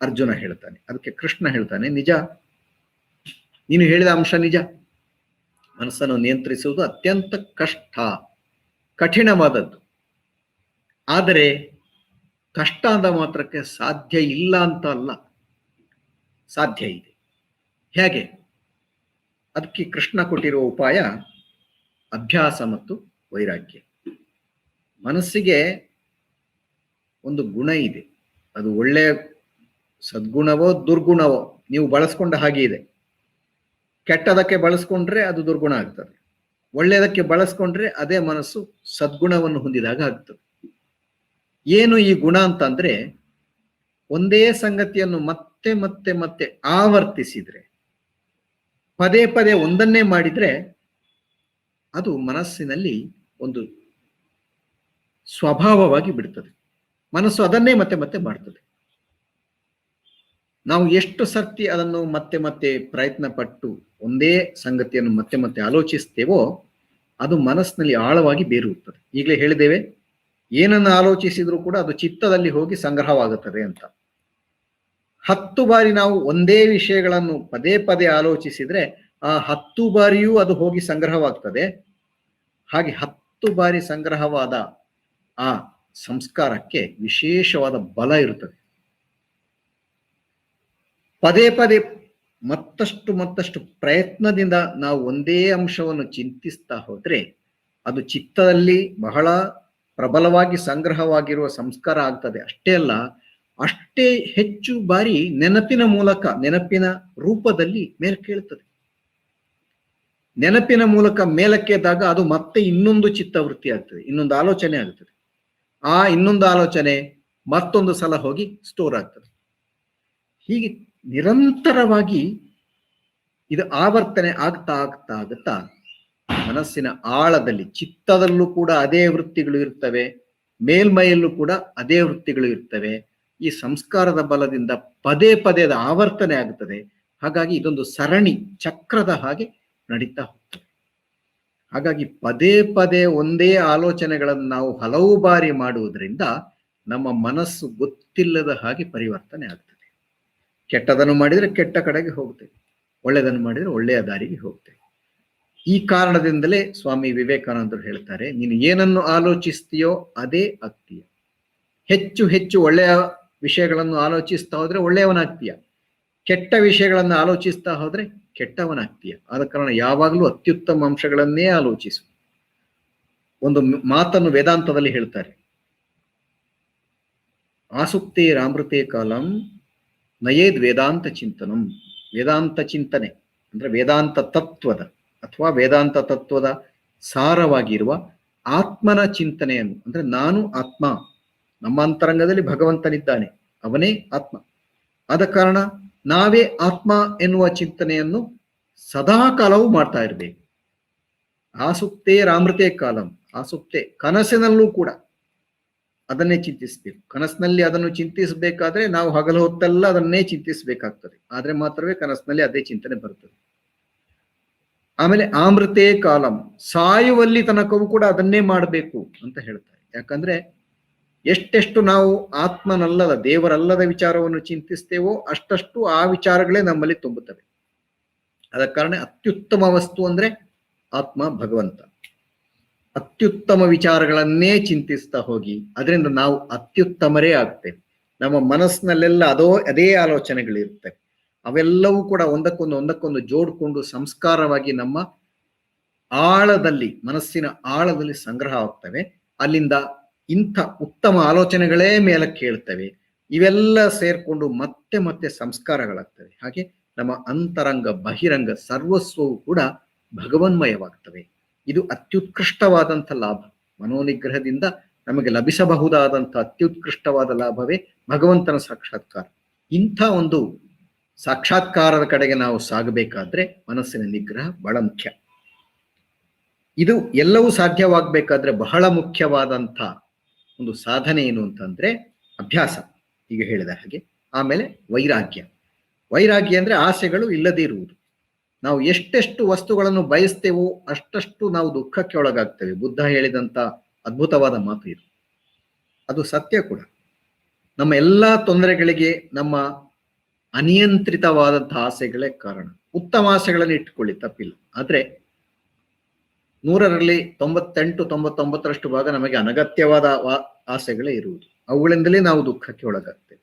ಅರ್ಜುನ ಹೇಳ್ತಾನೆ. ಅದಕ್ಕೆ ಕೃಷ್ಣ ಹೇಳ್ತಾನೆ, ನಿಜ, ನೀನು ಹೇಳಿದ ಅಂಶ ನಿಜ. ಮನಸ್ಸನ್ನು ನಿಯಂತ್ರಿಸುವುದು ಅತ್ಯಂತ ಕಷ್ಟ, ಕಠಿಣವಾದದ್ದು. ಆದರೆ ಕಷ್ಟ ಅಂದ ಮಾತ್ರಕ್ಕೆ ಸಾಧ್ಯ ಇಲ್ಲ ಅಂತ ಅಲ್ಲ, ಸಾಧ್ಯ ಇದೆ. ಹೇಗೆ? ಅದಕ್ಕೆ ಕೃಷ್ಣ ಕೊಟ್ಟಿರುವ ಉಪಾಯ ಅಭ್ಯಾಸ ಮತ್ತು ವೈರಾಗ್ಯ. ಮನಸ್ಸಿಗೆ ಒಂದು ಗುಣ ಇದೆ, ಅದು ಒಳ್ಳೆಯ ಸದ್ಗುಣವೋ ದುರ್ಗುಣವೋ ನೀವು ಬಳಸ್ಕೊಂಡ ಹಾಗೆ ಇದೆ. ಕೆಟ್ಟದಕ್ಕೆ ಬಳಸ್ಕೊಂಡ್ರೆ ಅದು ದುರ್ಗುಣ ಆಗ್ತದೆ, ಒಳ್ಳೆಯದಕ್ಕೆ ಬಳಸ್ಕೊಂಡ್ರೆ ಅದೇ ಮನಸ್ಸು ಸದ್ಗುಣವನ್ನು ಹೊಂದಿದಾಗ ಆಗ್ತದೆ. ಏನು ಈ ಗುಣ ಅಂತಂದ್ರೆ, ಒಂದೇ ಸಂಗತಿಯನ್ನು ಮತ್ತೆ ಮತ್ತೆ ಮತ್ತೆ ಆವರ್ತಿಸಿದ್ರೆ, ಪದೇ ಪದೇ ಒಂದನ್ನೇ ಮಾಡಿದ್ರೆ ಅದು ಮನಸ್ಸಿನಲ್ಲಿ ಒಂದು ಸ್ವಭಾವವಾಗಿ ಬಿಡ್ತದೆ. ಮನಸ್ಸು ಅದನ್ನೇ ಮತ್ತೆ ಮತ್ತೆ ಮಾಡ್ತದೆ. ನಾವು ಎಷ್ಟು ಸರ್ತಿ ಅದನ್ನು ಮತ್ತೆ ಮತ್ತೆ ಪ್ರಯತ್ನ ಪಟ್ಟು ಒಂದೇ ಸಂಗತಿಯನ್ನು ಮತ್ತೆ ಮತ್ತೆ ಆಲೋಚಿಸ್ತೇವೋ ಅದು ಮನಸ್ಸಿನಲ್ಲಿ ಆಳವಾಗಿ ಬೇರುತ್ತದೆ. ಈಗಲೇ ಹೇಳಿದ್ದೇವೆ, ಏನನ್ನು ಆಲೋಚಿಸಿದ್ರೂ ಕೂಡ ಅದು ಚಿತ್ತದಲ್ಲಿ ಹೋಗಿ ಸಂಗ್ರಹವಾಗುತ್ತದೆ ಅಂತ. 10 ಬಾರಿ ನಾವು ಒಂದೇ ವಿಷಯಗಳನ್ನು ಪದೇ ಪದೇ ಆಲೋಚಿಸಿದ್ರೆ ಆ 10 ಬಾರಿಯೂ ಅದು ಹೋಗಿ ಸಂಗ್ರಹವಾಗ್ತದೆ. ಹಾಗೆ 10 ಬಾರಿ ಸಂಗ್ರಹವಾದ ಆ ಸಂಸ್ಕಾರಕ್ಕೆ ವಿಶೇಷವಾದ ಬಲ ಇರುತ್ತದೆ. ಪದೇ ಪದೇ ಮತ್ತಷ್ಟು ಮತ್ತಷ್ಟು ಪ್ರಯತ್ನದಿಂದ ನಾವು ಒಂದೇ ಅಂಶವನ್ನು ಚಿಂತಿಸ್ತಾ ಹೋದ್ರೆ ಅದು ಚಿತ್ತದಲ್ಲಿ ಬಹಳ ಪ್ರಬಲವಾಗಿ ಸಂಗ್ರಹವಾಗಿರುವ ಸಂಸ್ಕಾರ ಆಗ್ತದೆ. ಅಷ್ಟೇ ಅಲ್ಲ, ಅಷ್ಟೇ ಹೆಚ್ಚು ಬಾರಿ ನೆನಪಿನ ಮೂಲಕ, ನೆನಪಿನ ರೂಪದಲ್ಲಿ ಮೇಲಕ್ಕೇಳ್ತದೆ. ನೆನಪಿನ ಮೂಲಕ ಮೇಲಕ್ಕೆದ್ದಾಗ ಅದು ಮತ್ತೆ ಇನ್ನೊಂದು ಚಿತ್ತವೃತ್ತಿ ಆಗ್ತದೆ, ಇನ್ನೊಂದು ಆಲೋಚನೆ ಆಗ್ತದೆ. ಆ ಇನ್ನೊಂದು ಆಲೋಚನೆ ಮತ್ತೊಂದು ಸಲ ಹೋಗಿ ಸ್ಟೋರ್ ಆಗ್ತದೆ. ಹೀಗೆ ನಿರಂತರವಾಗಿ ಇದು ಆವರ್ತನೆ ಆಗ್ತಾ ಆಗ್ತಾ ಆಗುತ್ತಾ ಮನಸ್ಸಿನ ಆಳದಲ್ಲಿ, ಚಿತ್ತದಲ್ಲೂ ಕೂಡ ಅದೇ ವೃತ್ತಿಗಳು ಇರ್ತವೆ, ಮೇಲ್ಮೈಯಲ್ಲೂ ಕೂಡ ಅದೇ ವೃತ್ತಿಗಳು ಇರ್ತವೆ. ಈ ಸಂಸ್ಕಾರದ ಬಲದಿಂದ ಪದೇ ಪದೇ ಆವರ್ತನೆ ಆಗುತ್ತದೆ. ಹಾಗಾಗಿ ಇದೊಂದು ಸರಣಿ ಚಕ್ರದ ಹಾಗೆ ನಡೀತಾ ಹೋಗ್ತದೆ. ಹಾಗಾಗಿ ಪದೇ ಪದೇ ಒಂದೇ ಆಲೋಚನೆಗಳನ್ನು ನಾವು ಹಲವು ಬಾರಿ ಮಾಡುವುದರಿಂದ ನಮ್ಮ ಮನಸ್ಸು ಗೊತ್ತಿಲ್ಲದ ಹಾಗೆ ಪರಿವರ್ತನೆ ಆಗ್ತದೆ. ಕೆಟ್ಟದನ್ನು ಮಾಡಿದರೆ ಕೆಟ್ಟ ಕಡೆಗೆ ಹೋಗ್ತೇವೆ, ಒಳ್ಳೆಯದನ್ನು ಮಾಡಿದರೆ ಒಳ್ಳೆಯ ದಾರಿಗೆ ಹೋಗ್ತೇವೆ. ಈ ಕಾರಣದಿಂದಲೇ ಸ್ವಾಮಿ ವಿವೇಕಾನಂದರು ಹೇಳ್ತಾರೆ, ನೀನು ಏನನ್ನು ಆಲೋಚಿಸ್ತೀಯೋ ಅದೇ ಆಗ್ತೀಯ. ಹೆಚ್ಚು ಹೆಚ್ಚು ಒಳ್ಳೆಯ ವಿಷಯಗಳನ್ನು ಆಲೋಚಿಸ್ತಾ ಹೋದ್ರೆ ಒಳ್ಳೆಯವನಾಗ್ತೀಯ, ಕೆಟ್ಟ ವಿಷಯಗಳನ್ನು ಆಲೋಚಿಸ್ತಾ ಹೋದ್ರೆ ಕೆಟ್ಟವನಾಗ್ತೀಯ. ಆದ ಕಾರಣ ಯಾವಾಗಲೂ ಅತ್ಯುತ್ತಮ ಅಂಶಗಳನ್ನೇ ಆಲೋಚಿಸು. ಒಂದು ಮಾತನ್ನು ವೇದಾಂತದಲ್ಲಿ ಹೇಳ್ತಾರೆ, ಆಸುಕ್ತೇ ರಾಮೃತೆ ಕಾಲಂ ನಯೇದ್ ವೇದಾಂತ ಚಿಂತನಂ. ವೇದಾಂತ ಚಿಂತನೆ ಅಂದ್ರೆ ವೇದಾಂತ ತತ್ವದ ಅಥವಾ ವೇದಾಂತ ತತ್ವದ ಸಾರವಾಗಿರುವ ಆತ್ಮನ ಚಿಂತನೆಯನ್ನು, ಅಂದ್ರೆ ನಾನು ಆತ್ಮ, ನಮ್ಮ ಅಂತರಂಗದಲ್ಲಿ ಭಗವಂತನಿದ್ದಾನೆ, ಅವನೇ ಆತ್ಮ. ಆದ ಕಾರಣ ನಾವೇ ಆತ್ಮ ಎನ್ನುವ ಚಿಂತನೆಯನ್ನು ಸದಾ ಕಾಲವೂ ಮಾಡ್ತಾ ಇರಬೇಕು. ಆಸುಕ್ತೇ ರಾಮೃತೆ ಕಾಲಂ, ಆಸುಕ್ತೆ ಕನಸಿನಲ್ಲೂ ಕೂಡ ಅದನ್ನೇ ಚಿಂತಿಸ್ಬೇಕು. ಕನಸಿನಲ್ಲಿ ಅದನ್ನು ಚಿಂತಿಸಬೇಕಾದ್ರೆ ನಾವು ಹಗಲು ಹೊತ್ತೆಲ್ಲ ಅದನ್ನೇ ಚಿಂತಿಸಬೇಕಾಗ್ತದೆ, ಆದ್ರೆ ಮಾತ್ರವೇ ಕನಸಿನಲ್ಲಿ ಅದೇ ಚಿಂತನೆ ಬರುತ್ತದೆ. ಆಮೇಲೆ ಆಮೃತೆ ಕಾಲಂ, ಸಾಯುವಲ್ಲಿ ತನಕವೂ ಕೂಡ ಅದನ್ನೇ ಮಾಡಬೇಕು ಅಂತ ಹೇಳ್ತಾರೆ. ಯಾಕಂದ್ರೆ ಎಷ್ಟೆಷ್ಟು ನಾವು ಆತ್ಮನಲ್ಲದ, ದೇವರಲ್ಲದ ವಿಚಾರವನ್ನು ಚಿಂತಿಸ್ತೇವೋ ಅಷ್ಟಷ್ಟು ಆ ವಿಚಾರಗಳೇ ನಮ್ಮಲ್ಲಿ ತುಂಬುತ್ತವೆ. ಆದ ಕಾರಣ ಅತ್ಯುತ್ತಮ ವಸ್ತು ಅಂದ್ರೆ ಆತ್ಮ, ಭಗವಂತ. ಅತ್ಯುತ್ತಮ ವಿಚಾರಗಳನ್ನೇ ಚಿಂತಿಸ್ತಾ ಹೋಗಿ ಅದರಿಂದ ನಾವು ಅತ್ಯುತ್ತಮರೇ ಆಗ್ತೇವೆ. ನಮ್ಮ ಮನಸ್ಸಿನಲ್ಲೆಲ್ಲ ಅದೇ ಆಲೋಚನೆಗಳಿರ್ತವೆ. ಅವೆಲ್ಲವೂ ಕೂಡ ಒಂದಕ್ಕೊಂದು ಜೋಡ್ಕೊಂಡು ಸಂಸ್ಕಾರವಾಗಿ ನಮ್ಮ ಆಳದಲ್ಲಿ, ಮನಸ್ಸಿನ ಆಳದಲ್ಲಿ ಸಂಗ್ರಹ ಆಗ್ತವೆ. ಅಲ್ಲಿಂದ ಇಂಥ ಉತ್ತಮ ಆಲೋಚನೆಗಳೇ ಮೇಲಕ್ಕೆ ಕೇಳ್ತವೆ. ಇವೆಲ್ಲ ಸೇರ್ಕೊಂಡು ಮತ್ತೆ ಮತ್ತೆ ಸಂಸ್ಕಾರಗಳಾಗ್ತವೆ. ಹಾಗೆ ನಮ್ಮ ಅಂತರಂಗ ಬಹಿರಂಗ ಸರ್ವಸ್ವವು ಕೂಡ ಭಗವನ್ಮಯವಾಗ್ತವೆ. ಇದು ಅತ್ಯುತ್ಕೃಷ್ಟವಾದಂಥ ಲಾಭ. ಮನೋನಿಗ್ರಹದಿಂದ ನಮಗೆ ಲಭಿಸಬಹುದಾದಂಥ ಅತ್ಯುತ್ಕೃಷ್ಟವಾದ ಲಾಭವೇ ಭಗವಂತನ ಸಾಕ್ಷಾತ್ಕಾರ. ಇಂಥ ಒಂದು ಸಾಕ್ಷಾತ್ಕಾರದ ಕಡೆಗೆ ನಾವು ಸಾಗಬೇಕಾದ್ರೆ ಮನಸ್ಸಿನ ನಿಗ್ರಹ ಬಹಳ ಮುಖ್ಯ. ಇದು ಎಲ್ಲವೂ ಸಾಧ್ಯವಾಗಬೇಕಾದ್ರೆ ಬಹಳ ಮುಖ್ಯವಾದಂಥ ಒಂದು ಸಾಧನೆ ಏನು ಅಂತಂದ್ರೆ ಅಭ್ಯಾಸ, ಈಗ ಹೇಳಿದ ಹಾಗೆ. ಆಮೇಲೆ ವೈರಾಗ್ಯ. ವೈರಾಗ್ಯ ಅಂದ್ರೆ ಆಸೆಗಳು ಇಲ್ಲದೇ ಇರುವುದು. ನಾವು ಎಷ್ಟೆಷ್ಟು ವಸ್ತುಗಳನ್ನು ಬಯಸ್ತೇವೋ ಅಷ್ಟಷ್ಟು ನಾವು ದುಃಖಕ್ಕೆ ಒಳಗಾಗ್ತೇವೆ. ಬುದ್ಧ ಹೇಳಿದಂತ ಅದ್ಭುತವಾದ ಮಾತು ಇದು. ಅದು ಸತ್ಯ ಕೂಡ. ನಮ್ಮ ಎಲ್ಲಾ ತೊಂದರೆಗಳಿಗೆ ನಮ್ಮ ಅನಿಯಂತ್ರಿತವಾದಂತಹ ಆಸೆಗಳೇ ಕಾರಣ. ಉತ್ತಮ ಆಸೆಗಳನ್ನು ಇಟ್ಟುಕೊಳ್ಳಿ, ತಪ್ಪಿಲ್ಲ. ಆದ್ರೆ 100ರಲ್ಲಿ 98-99ರಷ್ಟು ಭಾಗ ನಮಗೆ ಅನಗತ್ಯವಾದ ಆಸೆಗಳೇ ಇರುವುದು. ಅವುಗಳಿಂದಲೇ ನಾವು ದುಃಖಕ್ಕೆ ಒಳಗಾಗ್ತೇವೆ.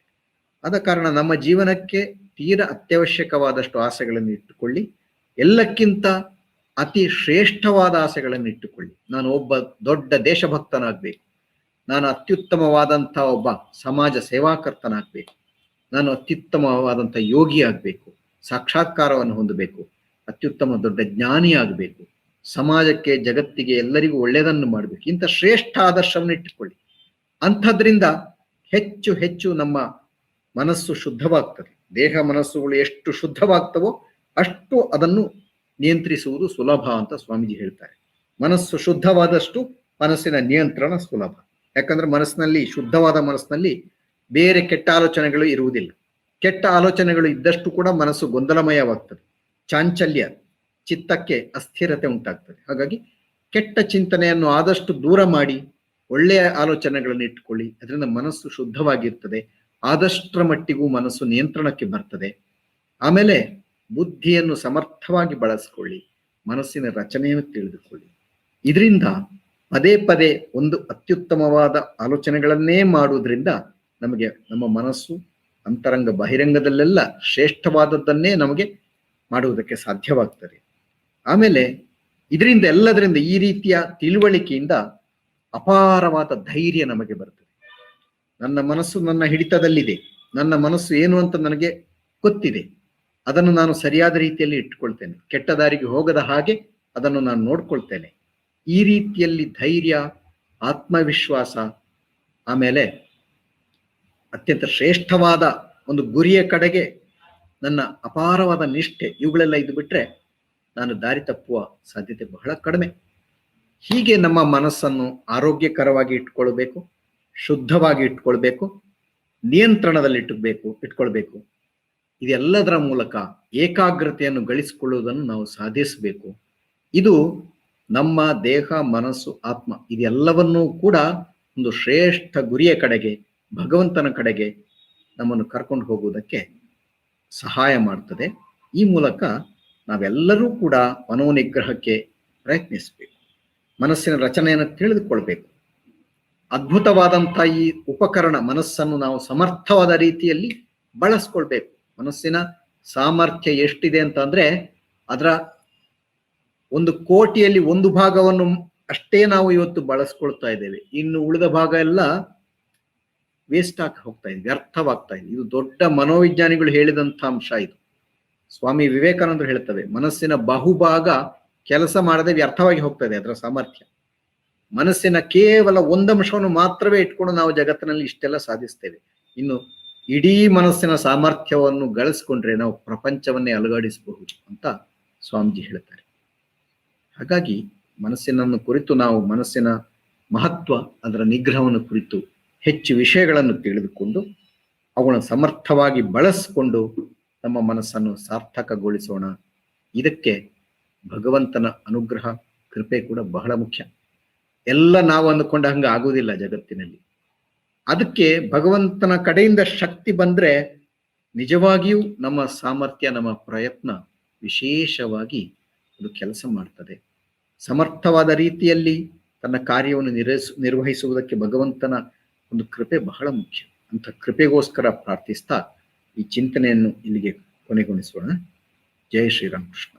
ಆದ ಕಾರಣ ನಮ್ಮ ಜೀವನಕ್ಕೆ ತೀರಾ ಅತ್ಯವಶ್ಯಕವಾದಷ್ಟು ಆಸೆಗಳನ್ನು ಇಟ್ಟುಕೊಳ್ಳಿ. ಎಲ್ಲಕ್ಕಿಂತ ಅತಿ ಶ್ರೇಷ್ಠವಾದ ಆಸೆಗಳನ್ನು ಇಟ್ಟುಕೊಳ್ಳಿ. ನಾನು ಒಬ್ಬ ದೊಡ್ಡ ದೇಶಭಕ್ತನಾಗಬೇಕು, ನಾನು ಅತ್ಯುತ್ತಮವಾದಂಥ ಒಬ್ಬ ಸಮಾಜ ಸೇವಾಕರ್ತನಾಗಬೇಕು, ನಾನು ಅತ್ಯುತ್ತಮವಾದಂಥ ಯೋಗಿ ಆಗಬೇಕು, ಸಾಕ್ಷಾತ್ಕಾರವನ್ನು ಹೊಂದಬೇಕು, ಅತ್ಯುತ್ತಮ ದೊಡ್ಡ ಜ್ಞಾನಿ ಆಗಬೇಕು, ಸಮಾಜಕ್ಕೆ ಜಗತ್ತಿಗೆ ಎಲ್ಲರಿಗೂ ಒಳ್ಳೆಯದನ್ನು ಮಾಡಬೇಕು. ಇಂಥ ಶ್ರೇಷ್ಠ ಆದರ್ಶವನ್ನು ಇಟ್ಟುಕೊಳ್ಳಿ. ಅಂಥದ್ರಿಂದ ಹೆಚ್ಚು ಹೆಚ್ಚು ನಮ್ಮ ಮನಸ್ಸು ಶುದ್ಧವಾಗ್ತದೆ. ದೇಹ ಮನಸ್ಸುಗಳು ಎಷ್ಟು ಶುದ್ಧವಾಗ್ತವೋ ಅಷ್ಟು ಅದನ್ನು ನಿಯಂತ್ರಿಸುವುದು ಸುಲಭ ಅಂತ ಸ್ವಾಮೀಜಿ ಹೇಳ್ತಾರೆ. ಮನಸ್ಸು ಶುದ್ಧವಾದಷ್ಟು ಮನಸ್ಸಿನ ನಿಯಂತ್ರಣ ಸುಲಭ. ಯಾಕಂದ್ರೆ ಮನಸ್ಸಿನಲ್ಲಿ, ಶುದ್ಧವಾದ ಮನಸ್ಸಿನಲ್ಲಿ ಬೇರೆ ಕೆಟ್ಟ ಆಲೋಚನೆಗಳು ಇರುವುದಿಲ್ಲ. ಕೆಟ್ಟ ಆಲೋಚನೆಗಳು ಇದ್ದಷ್ಟು ಕೂಡ ಮನಸ್ಸು ಗೊಂದಲಮಯವಾಗ್ತದೆ. ಚಾಂಚಲ್ಯ, ಚಿತ್ತಕ್ಕೆ ಅಸ್ಥಿರತೆ ಉಂಟಾಗ್ತದೆ. ಹಾಗಾಗಿ ಕೆಟ್ಟ ಚಿಂತನೆಯನ್ನು ಆದಷ್ಟು ದೂರ ಮಾಡಿ ಒಳ್ಳೆಯ ಆಲೋಚನೆಗಳನ್ನು ಇಟ್ಟುಕೊಳ್ಳಿ. ಅದರಿಂದ ಮನಸ್ಸು ಶುದ್ಧವಾಗಿರ್ತದೆ. ಆದಷ್ಟರ ಮಟ್ಟಿಗೂ ಮನಸ್ಸು ನಿಯಂತ್ರಣಕ್ಕೆ ಬರ್ತದೆ. ಆಮೇಲೆ ಬುದ್ಧಿಯನ್ನು ಸಮರ್ಥವಾಗಿ ಬಳಸ್ಕೊಳ್ಳಿ. ಮನಸ್ಸಿನ ರಚನೆಯನ್ನು ತಿಳಿದುಕೊಳ್ಳಿ. ಇದರಿಂದ ಪದೇ ಪದೇ ಒಂದು ಅತ್ಯುತ್ತಮವಾದ ಆಲೋಚನೆಗಳನ್ನೇ ಮಾಡುವುದರಿಂದ ನಮಗೆ ನಮ್ಮ ಮನಸ್ಸು ಅಂತರಂಗ ಬಹಿರಂಗದಲ್ಲೆಲ್ಲ ಶ್ರೇಷ್ಠವಾದದ್ದನ್ನೇ ನಮಗೆ ಮಾಡುವುದಕ್ಕೆ ಸಾಧ್ಯವಾಗ್ತದೆ. ಆಮೇಲೆ ಇದರಿಂದ ಎಲ್ಲದರಿಂದ ಈ ರೀತಿಯ ತಿಳುವಳಿಕೆಯಿಂದ ಅಪಾರವಾದ ಧೈರ್ಯ ನಮಗೆ ಬರ್ತದೆ. ನನ್ನ ಮನಸ್ಸು ನನ್ನ ಹಿಡಿತದಲ್ಲಿದೆ, ನನ್ನ ಮನಸ್ಸು ಏನು ಅಂತ ನನಗೆ ಗೊತ್ತಿದೆ, ಅದನ್ನು ನಾನು ಸರಿಯಾದ ರೀತಿಯಲ್ಲಿ ಇಟ್ಟುಕೊಳ್ತೇನೆ, ಕೆಟ್ಟ ದಾರಿಗೆ ಹೋಗದ ಹಾಗೆ ಅದನ್ನು ನಾನು ನೋಡ್ಕೊಳ್ತೇನೆ. ಈ ರೀತಿಯಲ್ಲಿ ಧೈರ್ಯ, ಆತ್ಮವಿಶ್ವಾಸ, ಆಮೇಲೆ ಅತ್ಯಂತ ಶ್ರೇಷ್ಠವಾದ ಒಂದು ಗುರಿಯ ಕಡೆಗೆ ನನ್ನ ಅಪಾರವಾದ ನಿಷ್ಠೆ, ಇವುಗಳೆಲ್ಲ ಇದು ಬಿಟ್ರೆ ನಾನು ದಾರಿ ತಪ್ಪುವ ಸಾಧ್ಯತೆ ಬಹಳ ಕಡಿಮೆ. ಹೀಗೆ ನಮ್ಮ ಮನಸ್ಸನ್ನು ಆರೋಗ್ಯಕರವಾಗಿ ಇಟ್ಕೊಳ್ಬೇಕು, ಶುದ್ಧವಾಗಿ ಇಟ್ಕೊಳ್ಬೇಕು, ನಿಯಂತ್ರಣದಲ್ಲಿ ಇಟ್ಕೊಳ್ಬೇಕು. ಇದೆಲ್ಲದರ ಮೂಲಕ ಏಕಾಗ್ರತೆಯನ್ನು ಗಳಿಸಿಕೊಳ್ಳುವುದನ್ನು ನಾವು ಸಾಧಿಸಬೇಕು. ಇದು ನಮ್ಮ ದೇಹ, ಮನಸ್ಸು, ಆತ್ಮ ಇದೆಲ್ಲವನ್ನೂ ಕೂಡ ಒಂದು ಶ್ರೇಷ್ಠ ಗುರಿಯ ಕಡೆಗೆ, ಭಗವಂತನ ಕಡೆಗೆ ನಮ್ಮನ್ನು ಕರ್ಕೊಂಡು ಹೋಗುವುದಕ್ಕೆ ಸಹಾಯ ಮಾಡ್ತದೆ. ಈ ಮೂಲಕ ನಾವೆಲ್ಲರೂ ಕೂಡ ಮನೋನಿಗ್ರಹಕ್ಕೆ ಪ್ರಯತ್ನಿಸಬೇಕು. ಮನಸ್ಸಿನ ರಚನೆಯನ್ನು ತಿಳಿದುಕೊಳ್ಬೇಕು. ಅದ್ಭುತವಾದಂಥ ಈ ಉಪಕರಣ ಮನಸ್ಸನ್ನು ನಾವು ಸಮರ್ಥವಾದ ರೀತಿಯಲ್ಲಿ ಬಳಸ್ಕೊಳ್ಬೇಕು. ಮನಸ್ಸಿನ ಸಾಮರ್ಥ್ಯ ಎಷ್ಟಿದೆ ಅಂತಂದ್ರೆ ಅದರ 1,000,000,000 ಒಂದು ಭಾಗವನ್ನು ಅಷ್ಟೇ ನಾವು ಇವತ್ತು ಬಳಸ್ಕೊಳ್ತಾ ಇದ್ದೇವೆ. ಇನ್ನು ಉಳಿದ ಭಾಗ ಎಲ್ಲ ವೇಸ್ಟ್ ಆಗಿ ಹೋಗ್ತಾ ಇದೆ, ವ್ಯರ್ಥವಾಗ್ತಾ ಇದೆ. ಇದು ದೊಡ್ಡ ಮನೋವಿಜ್ಞಾನಿಗಳು ಹೇಳಿದಂಥ ಅಂಶ. ಇದು ಸ್ವಾಮಿ ವಿವೇಕಾನಂದರು ಹೇಳ್ತವೆ, ಮನಸ್ಸಿನ ಬಹುಭಾಗ ಕೆಲಸ ಮಾಡದೆ ವ್ಯರ್ಥವಾಗಿ ಹೋಗ್ತಾ ಇದೆ ಅದರ ಸಾಮರ್ಥ್ಯ. ಮನಸ್ಸಿನ ಕೇವಲ ಒಂದಂಶವನ್ನು ಮಾತ್ರವೇ ಇಟ್ಕೊಂಡು ನಾವು ಜಗತ್ತಿನಲ್ಲಿ ಇಷ್ಟೆಲ್ಲ ಸಾಧಿಸ್ತೇವೆ. ಇನ್ನು ಇಡೀ ಮನಸ್ಸಿನ ಸಾಮರ್ಥ್ಯವನ್ನು ಗಳಿಸ್ಕೊಂಡ್ರೆ ನಾವು ಪ್ರಪಂಚವನ್ನೇ ಅಲುಗಾಡಿಸಬಹುದು ಅಂತ ಸ್ವಾಮೀಜಿ ಹೇಳ್ತಾರೆ. ಹಾಗಾಗಿ ಮನಸ್ಸಿನನ್ನು ಕುರಿತು ನಾವು ಮನಸ್ಸಿನ ಮಹತ್ವ, ಅದರ ನಿಗ್ರಹವನ್ನು ಕುರಿತು ಹೆಚ್ಚು ವಿಷಯಗಳನ್ನು ತಿಳಿದುಕೊಂಡು ಅವುಗಳನ್ನು ಸಮರ್ಥವಾಗಿ ಬಳಸಿಕೊಂಡು ನಮ್ಮ ಮನಸ್ಸನ್ನು ಸಾರ್ಥಕಗೊಳಿಸೋಣ. ಇದಕ್ಕೆ ಭಗವಂತನ ಅನುಗ್ರಹ, ಕೃಪೆ ಕೂಡ ಬಹಳ ಮುಖ್ಯ. ಎಲ್ಲ ನಾವು ಅಂದುಕೊಂಡ ಹಂಗ ಆಗುವುದಿಲ್ಲ ಜಗತ್ತಿನಲ್ಲಿ. ಅದಕ್ಕೆ ಭಗವಂತನ ಕಡೆಯಿಂದ ಶಕ್ತಿ ಬಂದ್ರೆ ನಿಜವಾಗಿಯೂ ನಮ್ಮ ಸಾಮರ್ಥ್ಯ, ನಮ್ಮ ಪ್ರಯತ್ನ ವಿಶೇಷವಾಗಿ ಅದು ಕೆಲಸ ಮಾಡ್ತದೆ. ಸಮರ್ಥವಾದ ರೀತಿಯಲ್ಲಿ ತನ್ನ ಕಾರ್ಯವನ್ನು ನಿರ್ವಹಿಸುವುದಕ್ಕೆ ಭಗವಂತನ ಒಂದು ಕೃಪೆ ಬಹಳ ಮುಖ್ಯ. ಅಂತ ಕೃಪೆಗೋಸ್ಕರ ಪ್ರಾರ್ಥಿಸ್ತಾ ಈ ಚಿಂತನೆಯನ್ನು ಇಲ್ಲಿಗೆ ಕೊನೆಗೊಳಿಸೋಣ. ಜೈ ಶ್ರೀರಾಮಕೃಷ್ಣ.